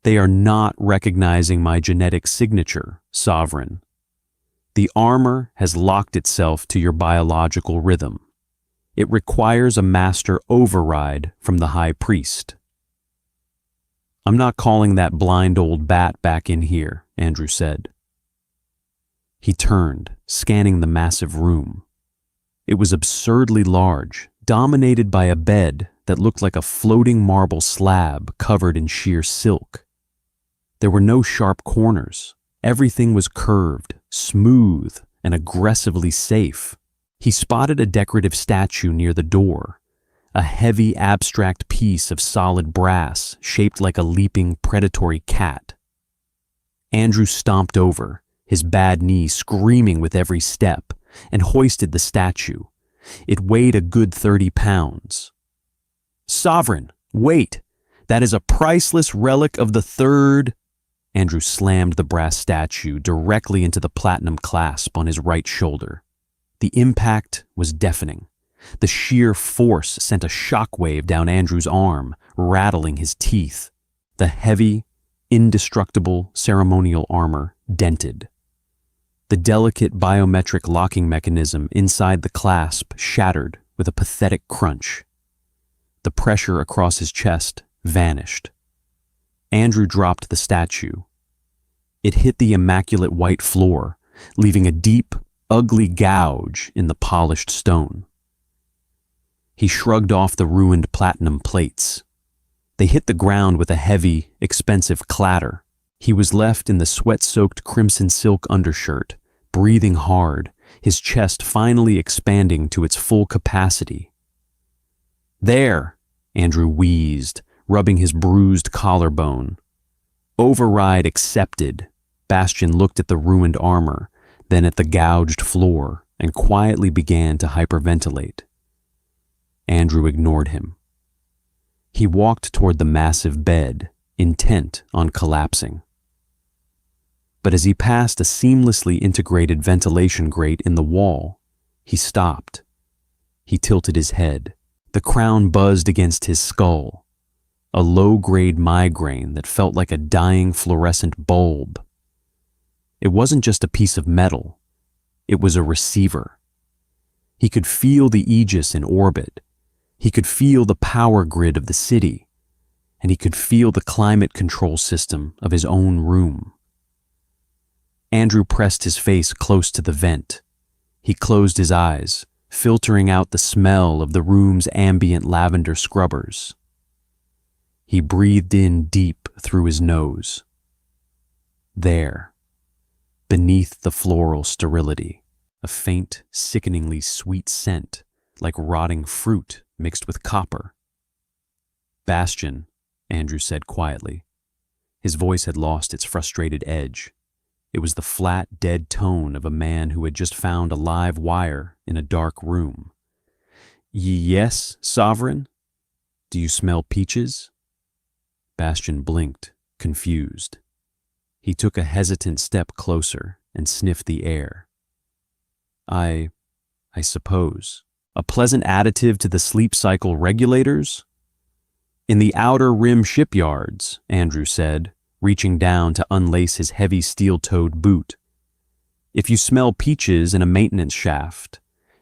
they are not recognizing my genetic signature, Sovereign. The armor has locked itself to your biological rhythm. It requires a master override from the High Priest." "I'm not calling that blind old bat back in here," Andrew said. He turned, scanning the massive room. It was absurdly large, dominated by a bed that looked like a floating marble slab covered in sheer silk. There were no sharp corners. Everything was curved, smooth, and aggressively safe. He spotted a decorative statue near the door, a heavy abstract piece of solid brass shaped like a leaping predatory cat. Andrew stomped over, his bad knee screaming with every step, and hoisted the statue. It weighed a good 30 pounds. "Sovereign, wait! That is a priceless relic of the third—" Andrew slammed the brass statue directly into the platinum clasp on his right shoulder. The impact was deafening. The sheer force sent a shockwave down Andrew's arm, rattling his teeth. The heavy, indestructible ceremonial armor dented. The delicate biometric locking mechanism inside the clasp shattered with a pathetic crunch. The pressure across his chest vanished. Andrew dropped the statue. It hit the immaculate white floor, leaving a deep, ugly gouge in the polished stone. He shrugged off the ruined platinum plates. They hit the ground with a heavy, expensive clatter. He was left in the sweat-soaked crimson silk undershirt, breathing hard, his chest finally expanding to its full capacity. "There," Andrew wheezed, rubbing his bruised collarbone. "Override accepted." Bastian looked at the ruined armor, then at the gouged floor, and quietly began to hyperventilate. Andrew ignored him. He walked toward the massive bed, intent on collapsing. But as he passed a seamlessly integrated ventilation grate in the wall, he stopped. He tilted his head. The crown buzzed against his skull, a low-grade migraine that felt like a dying fluorescent bulb. It wasn't just a piece of metal. It was a receiver. He could feel the Aegis in orbit. He could feel the power grid of the city, and he could feel the climate control system of his own room. Andrew pressed his face close to the vent. He closed his eyes, filtering out the smell of the room's ambient lavender scrubbers. He breathed in deep through his nose. There, beneath the floral sterility, a faint, sickeningly sweet scent, like rotting fruit mixed with copper. "Bastian," Andrew said quietly. His voice had lost its frustrated edge. It was the flat, dead tone of a man who had just found a live wire in a dark room. "Yes, Sovereign? Do you smell peaches?" Bastian blinked, confused. He took a hesitant step closer and sniffed the air. I suppose. A pleasant additive to the sleep cycle regulators?" "In the outer rim shipyards," Andrew said, reaching down to unlace his heavy steel-toed boot. "If you smell peaches in a maintenance shaft,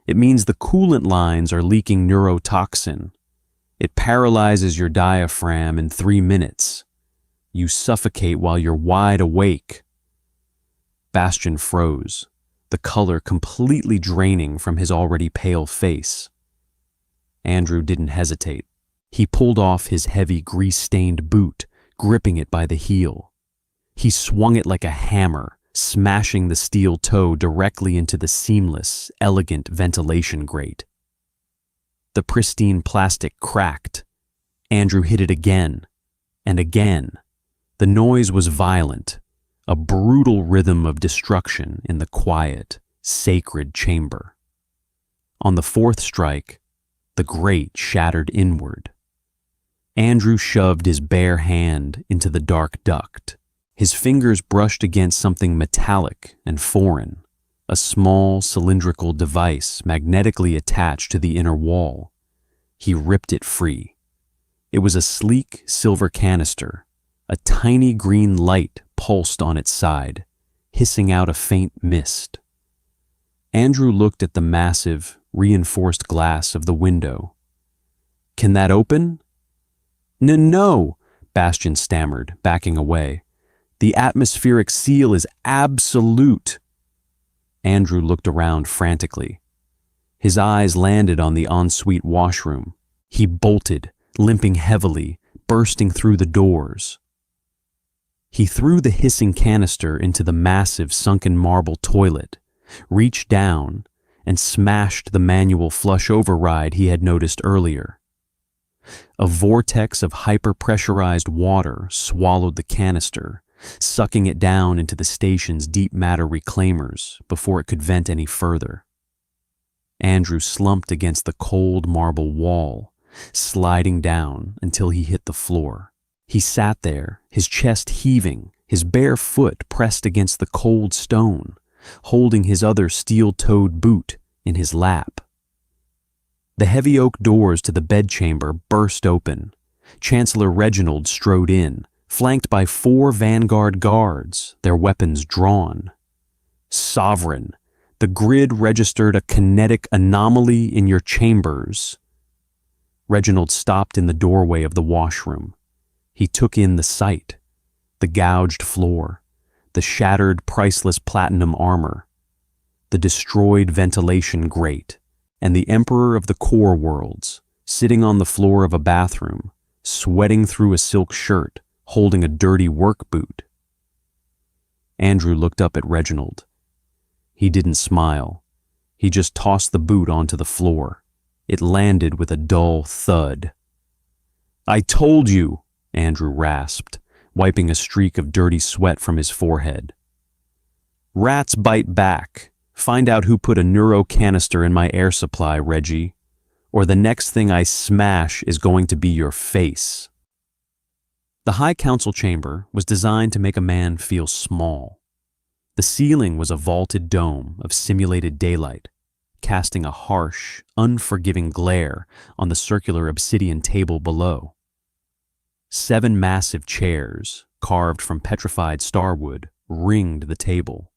it means the coolant lines are leaking neurotoxin. It paralyzes your diaphragm in 3 minutes. You suffocate while you're wide awake." Bastian froze, the color completely draining from his already pale face. Andrew didn't hesitate. He pulled off his heavy grease-stained boot, gripping it by the heel. He swung it like a hammer, smashing the steel toe directly into the seamless, elegant ventilation grate. The pristine plastic cracked. Andrew hit it again and again. The noise was violent, a brutal rhythm of destruction in the quiet, sacred chamber. On the fourth strike, the grate shattered inward. Andrew shoved his bare hand into the dark duct. His fingers brushed against something metallic and foreign, a small cylindrical device magnetically attached to the inner wall. He ripped it free. It was a sleek silver canister. A tiny green light pulsed on its side, hissing out a faint mist. Andrew looked at the massive, reinforced glass of the window. "Can that open?" No, Bastian stammered, backing away. "The atmospheric seal is absolute." Andrew looked around frantically. His eyes landed on the ensuite washroom. He bolted, limping heavily, bursting through the doors. He threw the hissing canister into the massive sunken marble toilet, reached down, and smashed the manual flush override he had noticed earlier. A vortex of hyper-pressurized water swallowed the canister, sucking it down into the station's deep matter reclaimers before it could vent any further. Andrew slumped against the cold marble wall, sliding down until he hit the floor. He sat there, his chest heaving, his bare foot pressed against the cold stone, holding his other steel-toed boot in his lap. The heavy oak doors to the bedchamber burst open. Chancellor Reginald strode in, flanked by 4 vanguard guards, their weapons drawn. "Sovereign, the grid registered a kinetic anomaly in your chambers." Reginald stopped in the doorway of the washroom. He took in the sight, the gouged floor, the shattered priceless platinum armor, the destroyed ventilation grate, and the Emperor of the Core Worlds, sitting on the floor of a bathroom, sweating through a silk shirt, holding a dirty work boot. Andrew looked up at Reginald. He didn't smile. He just tossed the boot onto the floor. It landed with a dull thud. "I told you," Andrew rasped, wiping a streak of dirty sweat from his forehead. "Rats bite back. Find out who put a neuro canister in my air supply, Reggie, or the next thing I smash is going to be your face." The High Council chamber was designed to make a man feel small. The ceiling was a vaulted dome of simulated daylight, casting a harsh, unforgiving glare on the circular obsidian table below. 7 massive chairs, carved from petrified starwood, ringed the table.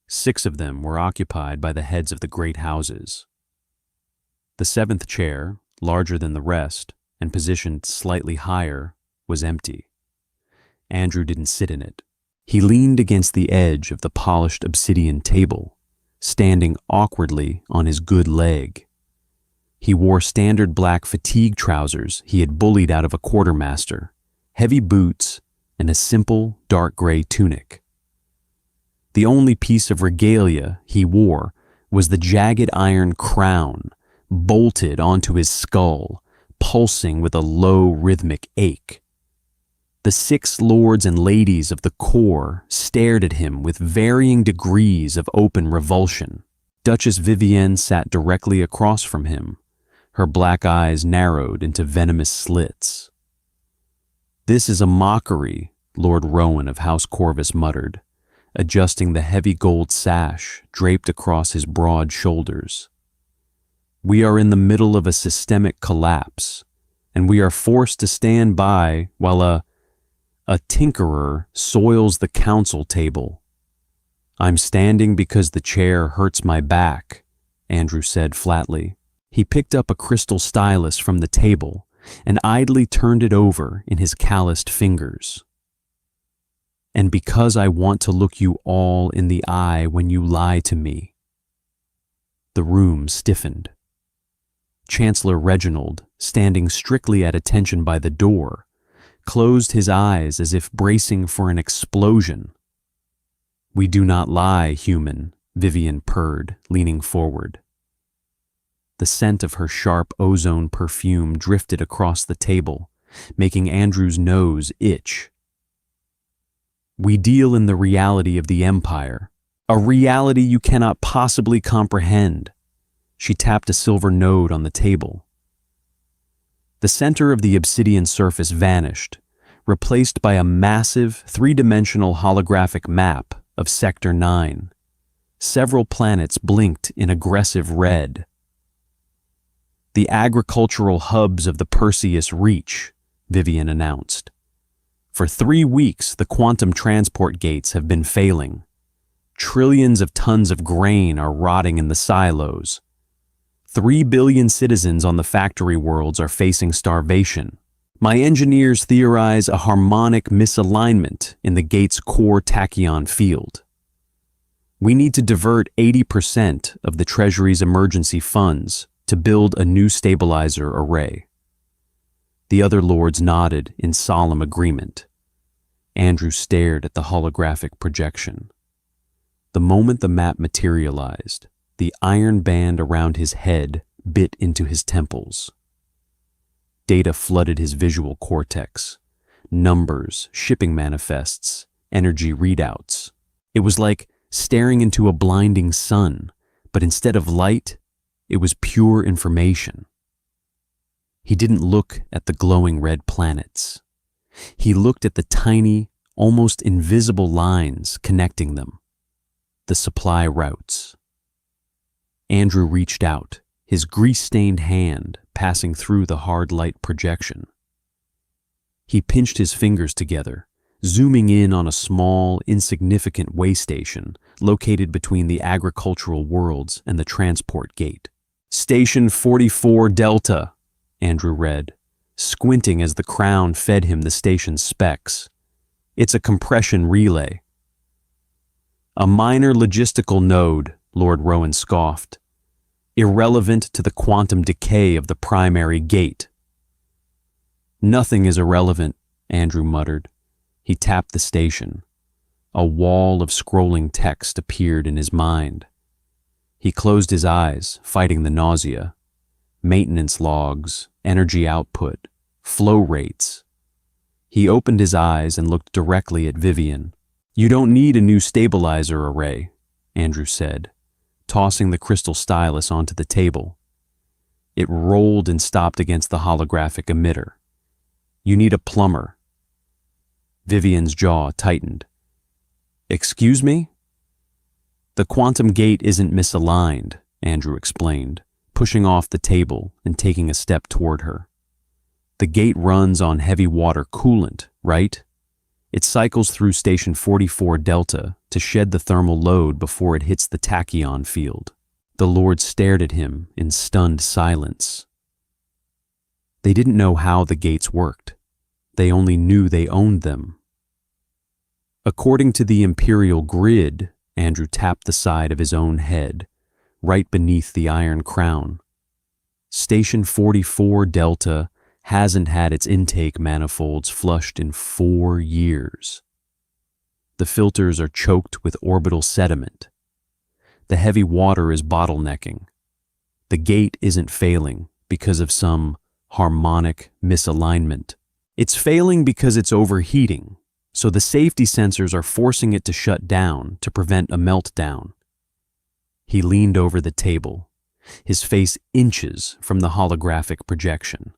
6 of them were occupied by the heads of the great houses. The 7th chair, larger than the rest and positioned slightly higher, was empty. Andrew didn't sit in it. He leaned against the edge of the polished obsidian table, standing awkwardly on his good leg. He wore standard black fatigue trousers he had bullied out of a quartermaster, heavy boots, and a simple dark gray tunic. The only piece of regalia he wore was the jagged iron crown, bolted onto his skull, pulsing with a low rhythmic ache. The 6 lords and ladies of the core stared at him with varying degrees of open revulsion. Duchess Vivienne sat directly across from him, her black eyes narrowed into venomous slits. "This is a mockery," Lord Rowan of House Corvus muttered, adjusting the heavy gold sash draped across his broad shoulders. "We are in the middle of a systemic collapse, and we are forced to stand by while a tinkerer soils the council table." "I'm standing because the chair hurts my back," Andrew said flatly. He picked up a crystal stylus from the table and idly turned it over in his calloused fingers. "And because I want to look you all in the eye when you lie to me." The room stiffened. Chancellor Reginald, standing strictly at attention by the door, closed his eyes as if bracing for an explosion. "We do not lie, human," Vivian purred, leaning forward. The scent of her sharp ozone perfume drifted across the table, making Andrew's nose itch. "We deal in the reality of the Empire, a reality you cannot possibly comprehend." She tapped a silver node on the table. The center of the obsidian surface vanished, replaced by a massive, three-dimensional holographic map of Sector 9. Several planets blinked in aggressive red. "The agricultural hubs of the Perseus Reach," Vivian announced. "For 3 weeks, the quantum transport gates have been failing. Trillions of tons of grain are rotting in the silos. 3 billion citizens on the factory worlds are facing starvation. My engineers theorize a harmonic misalignment in the gate's core tachyon field. We need to divert 80% of the Treasury's emergency funds to build a new stabilizer array." The other lords nodded in solemn agreement. Andrew stared at the holographic projection. The moment the map materialized, the iron band around his head bit into his temples. Data flooded his visual cortex. Numbers, shipping manifests, energy readouts. It was like staring into a blinding sun, but instead of light, it was pure information. He didn't look at the glowing red planets. He looked at the tiny, almost invisible lines connecting them. The supply routes. Andrew reached out, his grease-stained hand passing through the hard light projection. He pinched his fingers together, zooming in on a small, insignificant way station located between the agricultural worlds and the transport gate. "Station 44 Delta," Andrew read, squinting as the crown fed him the station's specs. "It's a compression relay." "A minor logistical node," Lord Rowan scoffed. "Irrelevant to the quantum decay of the primary gate." "Nothing is irrelevant," Andrew muttered. He tapped the station. A wall of scrolling text appeared in his mind. He closed his eyes, fighting the nausea. Maintenance logs, energy output, flow rates. He opened his eyes and looked directly at Vivian. "You don't need a new stabilizer array," Andrew said, tossing the crystal stylus onto the table. It rolled and stopped against the holographic emitter. "You need a plumber." Vivian's jaw tightened. "Excuse me?" "The quantum gate isn't misaligned," Andrew explained, pushing off the table and taking a step toward her. "The gate runs on heavy water coolant, right? It cycles through Station 44 Delta to shed the thermal load before it hits the tachyon field." The Lord stared at him in stunned silence. They didn't know how the gates worked. They only knew they owned them. According to the Imperial grid, Andrew tapped the side of his own head, right beneath the iron crown. Station 44 Delta hasn't had its intake manifolds flushed in 4 years. The filters are choked with orbital sediment. The heavy water is bottlenecking. The gate isn't failing because of some harmonic misalignment. It's failing because it's overheating, so the safety sensors are forcing it to shut down to prevent a meltdown. He leaned over the table, his face inches from the holographic projection.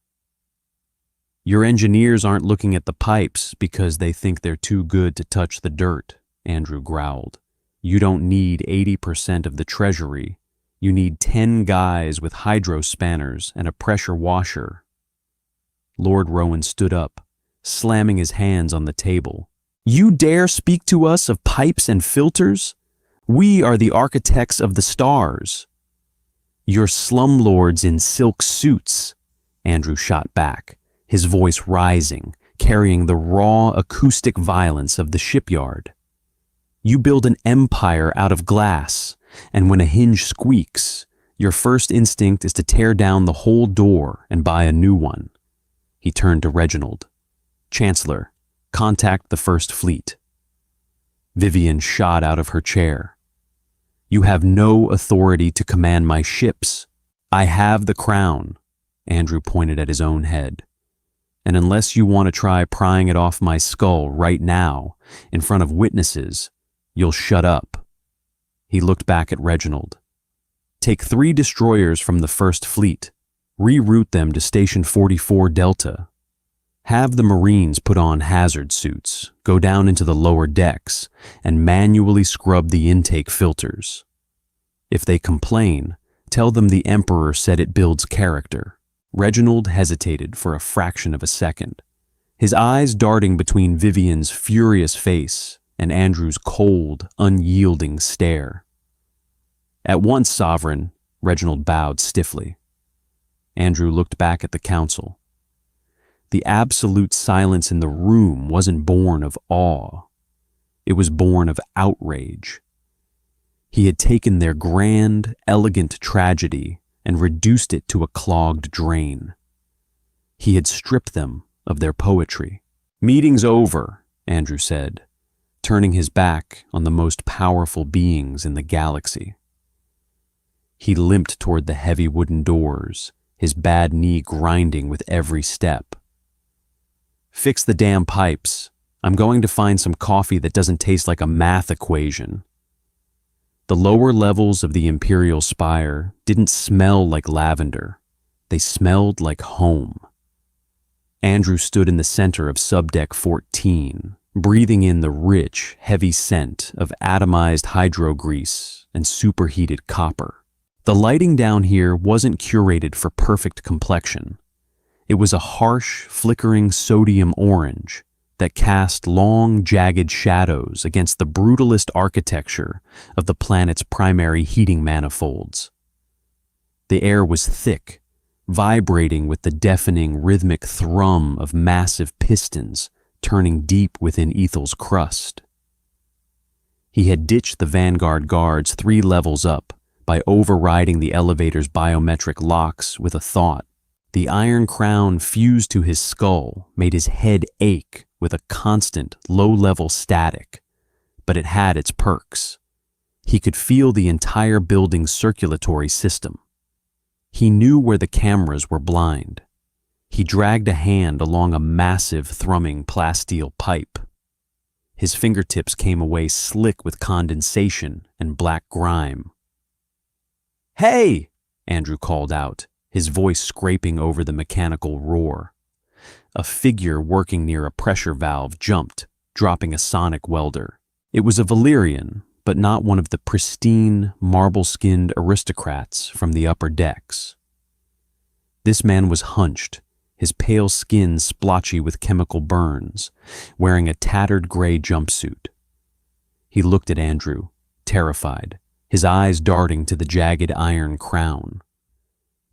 "Your engineers aren't looking at the pipes because they think they're too good to touch the dirt," Andrew growled. "You don't need 80% of the treasury. You need 10 guys with hydro spanners and a pressure washer." Lord Rowan stood up, slamming his hands on the table. "You dare speak to us of pipes and filters? We are the architects of the stars." "You're slumlords in silk suits," Andrew shot back, his voice rising, carrying the raw acoustic violence of the shipyard. "You build an empire out of glass, and when a hinge squeaks, your first instinct is to tear down the whole door and buy a new one." He turned to Reginald. Chancellor, contact the First Fleet. Vivian shot out of her chair. You have no authority to command my ships. I have the crown. Andrew pointed at his own head. And unless you want to try prying it off my skull right now, in front of witnesses, you'll shut up. He looked back at Reginald. Take 3 destroyers from the First Fleet, reroute them to Station 44 Delta. Have the Marines put on hazard suits, go down into the lower decks, and manually scrub the intake filters. If they complain, tell them the Emperor said it builds character. Reginald hesitated for a fraction of a second, his eyes darting between Vivian's furious face and Andrew's cold, unyielding stare. At once, Sovereign, Reginald bowed stiffly. Andrew looked back at the council. The absolute silence in the room wasn't born of awe. It was born of outrage. He had taken their grand, elegant tragedy and reduced it to a clogged drain. He had stripped them of their poetry. Meeting's over, Andrew said, turning his back on the most powerful beings in the galaxy. He limped toward the heavy wooden doors, his bad knee grinding with every step. Fix the damn pipes. I'm going to find some coffee that doesn't taste like a math equation. The lower levels of the Imperial Spire didn't smell like lavender. They smelled like home. Andrew stood in the center of Subdeck 14, breathing in the rich, heavy scent of atomized hydro grease and superheated copper. The lighting down here wasn't curated for perfect complexion. It was a harsh, flickering sodium orange that cast long, jagged shadows against the brutalist architecture of the planet's primary heating manifolds. The air was thick, vibrating with the deafening, rhythmic thrum of massive pistons turning deep within Ethel's crust. He had ditched the Vanguard guards 3 levels up by overriding the elevator's biometric locks with a thought. The iron crown fused to his skull made his head ache with a constant, low-level static, but it had its perks. He could feel the entire building's circulatory system. He knew where the cameras were blind. He dragged a hand along a massive, thrumming plasteel pipe. His fingertips came away slick with condensation and black grime. "Hey!" Andrew called out, his voice scraping over the mechanical roar. A figure working near a pressure valve jumped, dropping a sonic welder. It was a Valyrian, but not one of the pristine, marble-skinned aristocrats from the upper decks. This man was hunched, his pale skin splotchy with chemical burns, wearing a tattered gray jumpsuit. He looked at Andrew, terrified, his eyes darting to the jagged iron crown.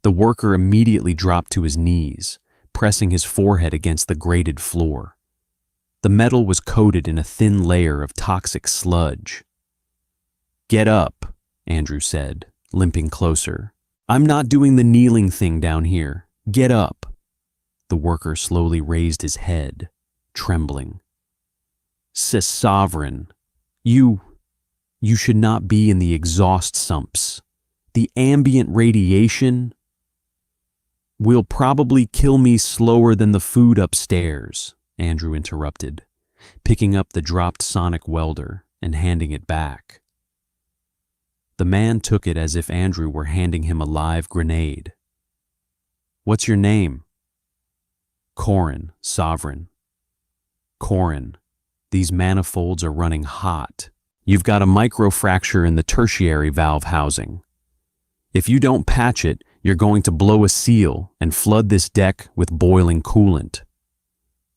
The worker immediately dropped to his knees, pressing his forehead against the grated floor. The metal was coated in a thin layer of toxic sludge. "Get up," Andrew said, limping closer. "I'm not doing the kneeling thing down here. Get up." The worker slowly raised his head, trembling. "Sovereign, you should not be in the exhaust sumps. The ambient radiation will probably kill me slower than the food upstairs," Andrew interrupted, picking up the dropped sonic welder and handing it back. The man took it as if Andrew were handing him a live grenade. "What's your name?" "Corin, Sovereign." "Corin, these manifolds are running hot. You've got a microfracture in the tertiary valve housing. If you don't patch it, you're going to blow a seal and flood this deck with boiling coolant."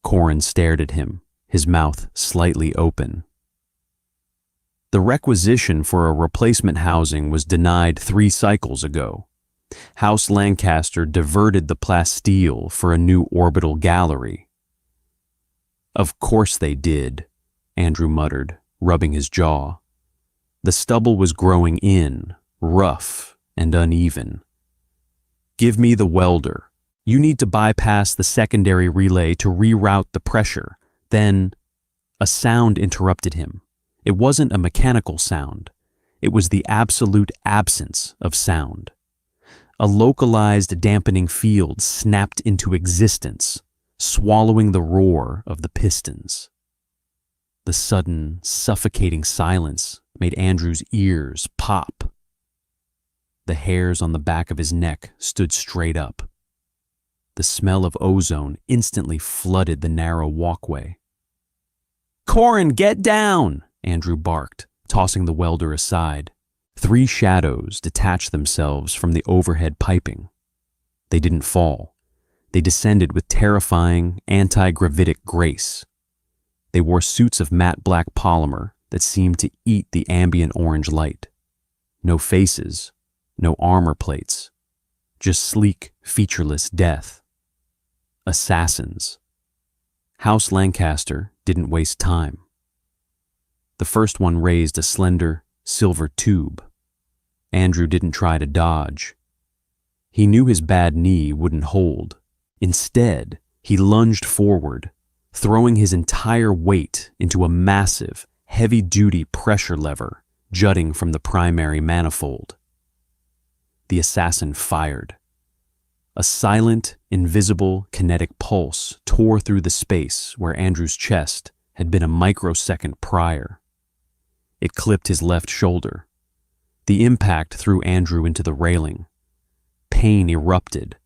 Corin stared at him, his mouth slightly open. The requisition for a replacement housing was denied 3 cycles ago. House Lancaster diverted the plasteel for a new orbital gallery. "Of course they did," Andrew muttered, rubbing his jaw. The stubble was growing in, rough and uneven. "Give me the welder." You need to bypass the secondary relay to reroute the pressure. Then, a sound interrupted him. It wasn't a mechanical sound. It was the absolute absence of sound. A localized dampening field snapped into existence, swallowing the roar of the pistons. The sudden, suffocating silence made Andrew's ears pop. The hairs on the back of his neck stood straight up. The smell of ozone instantly flooded the narrow walkway. "Corin, get down!" Andrew barked, tossing the welder aside. 3 shadows detached themselves from the overhead piping. They didn't fall. They descended with terrifying, anti-gravitic grace. They wore suits of matte black polymer that seemed to eat the ambient orange light. No faces, no armor plates, just sleek, featureless death. Assassins. House Lancaster didn't waste time. The first one raised a slender, silver tube. Andrew didn't try to dodge. He knew his bad knee wouldn't hold. Instead, he lunged forward, throwing his entire weight into a massive, heavy-duty pressure lever jutting from the primary manifold. The assassin fired. A silent, invisible, kinetic pulse tore through the space where Andrew's chest had been a microsecond prior. It clipped his left shoulder. The impact threw Andrew into the railing. Pain erupted,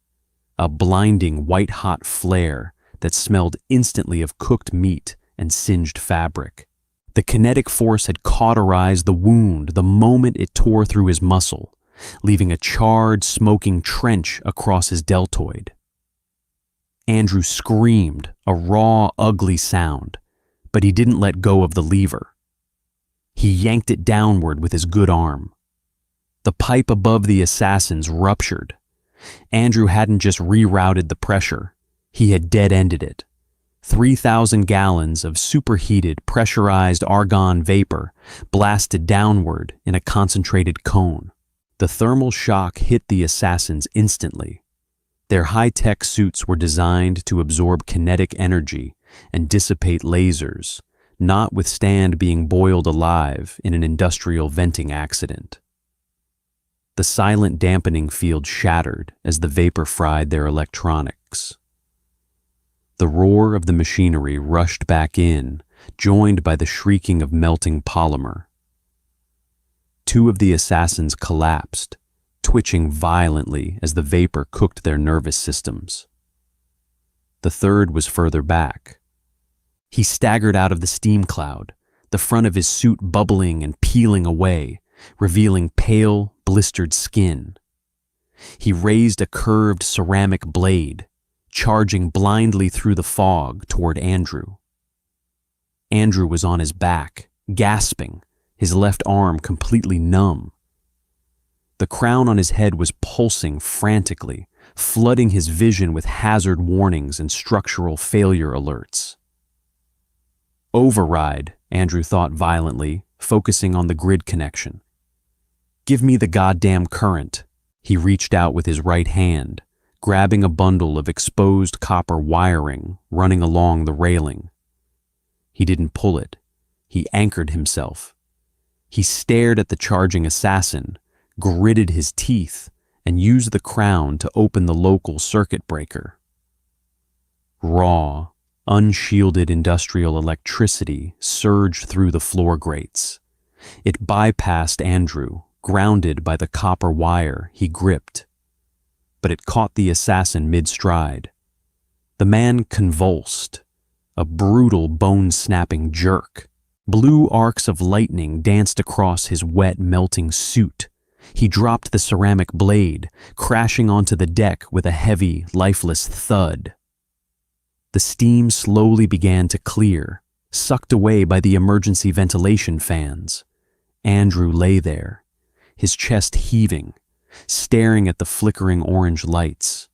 a blinding white-hot flare that smelled instantly of cooked meat and singed fabric. The kinetic force had cauterized the wound the moment it tore through his muscle, leaving a charred, smoking trench across his deltoid. Andrew screamed, a raw, ugly sound, but he didn't let go of the lever. He yanked it downward with his good arm. The pipe above the assassins ruptured. Andrew hadn't just rerouted the pressure, he had dead-ended it. 3,000 gallons of superheated, pressurized argon vapor blasted downward in a concentrated cone. The thermal shock hit the assassins instantly. Their high-tech suits were designed to absorb kinetic energy and dissipate lasers, not withstand being boiled alive in an industrial venting accident. The silent dampening field shattered as the vapor fried their electronics. The roar of the machinery rushed back in, joined by the shrieking of melting polymer. 2 of the assassins collapsed, twitching violently as the vapor cooked their nervous systems. The third was further back. He staggered out of the steam cloud, the front of his suit bubbling and peeling away, revealing pale, blistered skin. He raised a curved ceramic blade, charging blindly through the fog toward Andrew. Andrew was on his back, gasping, his left arm completely numb. The crown on his head was pulsing frantically, flooding his vision with hazard warnings and structural failure alerts. Override, Andrew thought violently, focusing on the grid connection. Give me the goddamn current. He reached out with his right hand, grabbing a bundle of exposed copper wiring running along the railing. He didn't pull it. He anchored himself. He stared at the charging assassin, gritted his teeth, and used the crown to open the local circuit breaker. Raw, unshielded industrial electricity surged through the floor grates. It bypassed Andrew, grounded by the copper wire he gripped. But it caught the assassin mid-stride. The man convulsed, a brutal bone-snapping jerk. Blue arcs of lightning danced across his wet, melting suit. He dropped the ceramic blade, crashing onto the deck with a heavy, lifeless thud. The steam slowly began to clear, sucked away by the emergency ventilation fans. Andrew lay there, his chest heaving, staring at the flickering orange lights.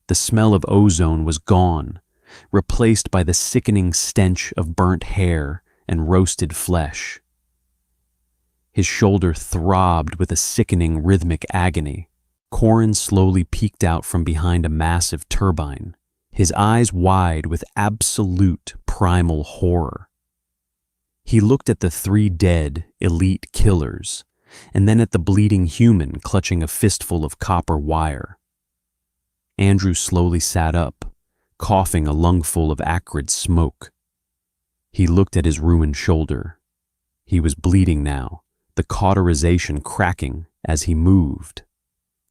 The smell of ozone was gone, replaced by the sickening stench of burnt hair and roasted flesh. His shoulder throbbed with a sickening rhythmic agony. Corin slowly peeked out from behind a massive turbine, his eyes wide with absolute primal horror. He looked at the 3 dead, elite killers, and then at the bleeding human clutching a fistful of copper wire. Andrew slowly sat up, coughing a lungful of acrid smoke. He looked at his ruined shoulder. He was bleeding now, the cauterization cracking as he moved.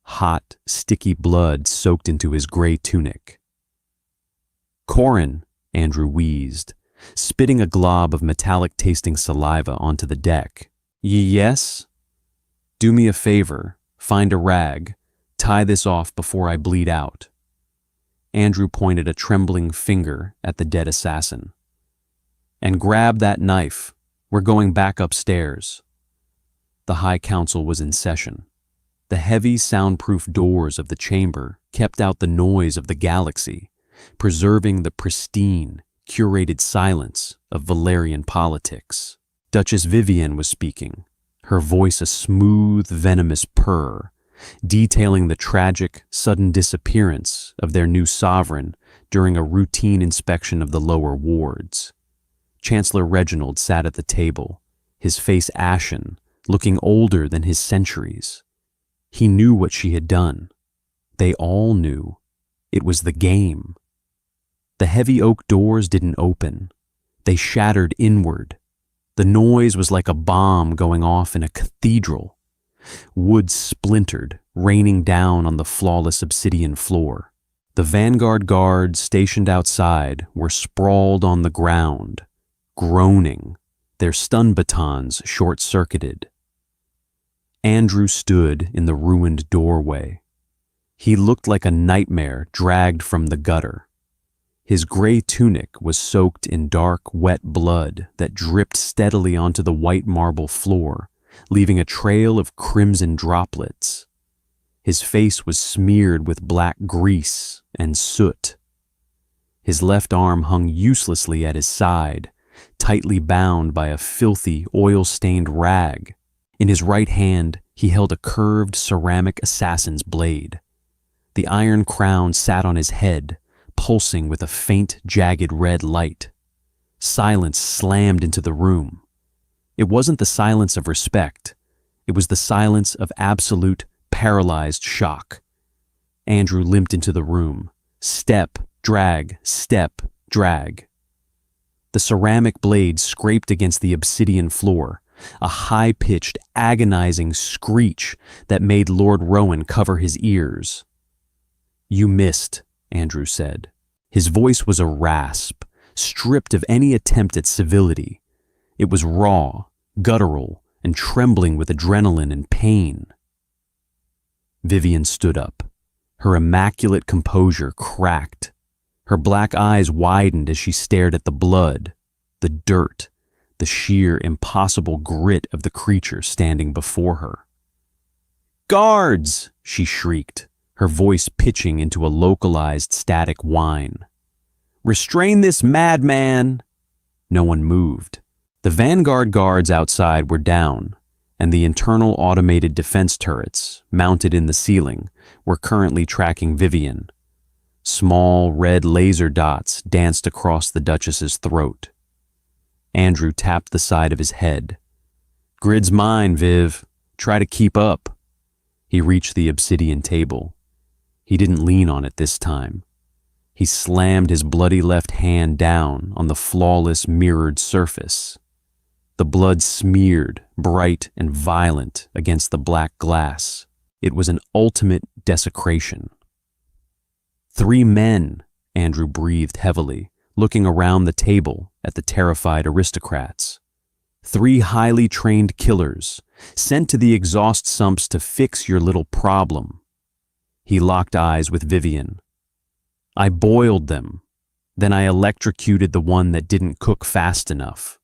Hot, sticky blood soaked into his gray tunic. "Corin," Andrew wheezed, spitting a glob of metallic-tasting saliva onto the deck. "Yes? Do me a favor, find a rag, tie this off before I bleed out." Andrew pointed a trembling finger at the dead assassin. "And grab that knife. We're going back upstairs." The High Council was in session. The heavy, soundproof doors of the chamber kept out the noise of the galaxy, preserving the pristine, curated silence of Valerian politics. Duchess Vivienne was speaking, her voice a smooth, venomous purr, detailing the tragic, sudden disappearance of their new sovereign during a routine inspection of the lower wards. Chancellor Reginald sat at the table, his face ashen, looking older than his centuries. He knew what she had done. They all knew. It was the game. The heavy oak doors didn't open. They shattered inward. The noise was like a bomb going off in a cathedral. Wood splintered, raining down on the flawless obsidian floor. The vanguard guards stationed outside were sprawled on the ground, groaning, their stun batons short-circuited. Andrew stood in the ruined doorway. He looked like a nightmare dragged from the gutter. His gray tunic was soaked in dark, wet blood that dripped steadily onto the white marble floor, leaving a trail of crimson droplets. His face was smeared with black grease and soot. His left arm hung uselessly at his side, tightly bound by a filthy, oil-stained rag. In his right hand, he held a curved ceramic assassin's blade. The iron crown sat on his head, pulsing with a faint, jagged red light. Silence slammed into the room. It wasn't the silence of respect. It was the silence of absolute, paralyzed shock. Andrew limped into the room. Step, drag, step, drag. The ceramic blade scraped against the obsidian floor, a high-pitched, agonizing screech that made Lord Rowan cover his ears. "You missed," Andrew said. His voice was a rasp, stripped of any attempt at civility. It was raw, guttural, and trembling with adrenaline and pain. Vivienne stood up. Her immaculate composure cracked. Her black eyes widened as she stared at the blood, the dirt, the sheer, impossible grit of the creature standing before her. "Guards!" she shrieked, her voice pitching into a localized static whine. "Restrain this madman!" No one moved. The vanguard guards outside were down, and the internal automated defense turrets, mounted in the ceiling, were currently tracking Vivienne. Small red laser dots danced across the Duchess's throat. Andrew tapped the side of his head. "Grid's mine, Viv. Try to keep up." He reached the obsidian table. He didn't lean on it this time. He slammed his bloody left hand down on the flawless mirrored surface. The blood smeared, bright and violent, against the black glass. It was an ultimate desecration. "3 men," Andrew breathed heavily, looking around the table at the terrified aristocrats. 3 highly trained killers, sent to the exhaust sumps to fix your little problem. He locked eyes with Vivienne. "I boiled them. Then I electrocuted the one that didn't cook fast enough."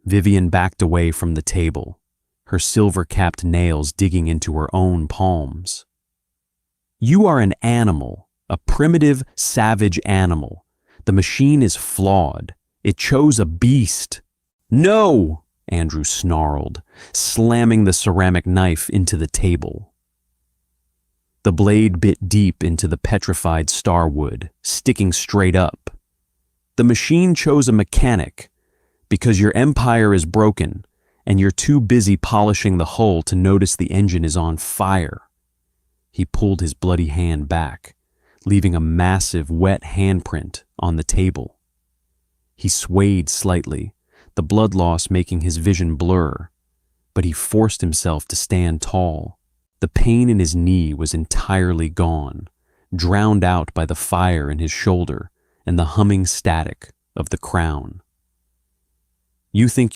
Vivienne backed away from the table, her silver-capped nails digging into her own palms. "You are an animal, a primitive, savage animal. The machine is flawed. It chose a beast." "No!" Andrew snarled, slamming the ceramic knife into the table. The blade bit deep into the petrified starwood, sticking straight up. The machine chose a mechanic because your empire is broken and you're too busy polishing the hull to notice the engine is on fire. He pulled his bloody hand back, leaving a massive wet handprint on the table. He swayed slightly, the blood loss making his vision blur, but he forced himself to stand tall. The pain in his knee was entirely gone, drowned out by the fire in his shoulder and the humming static of the crown. You think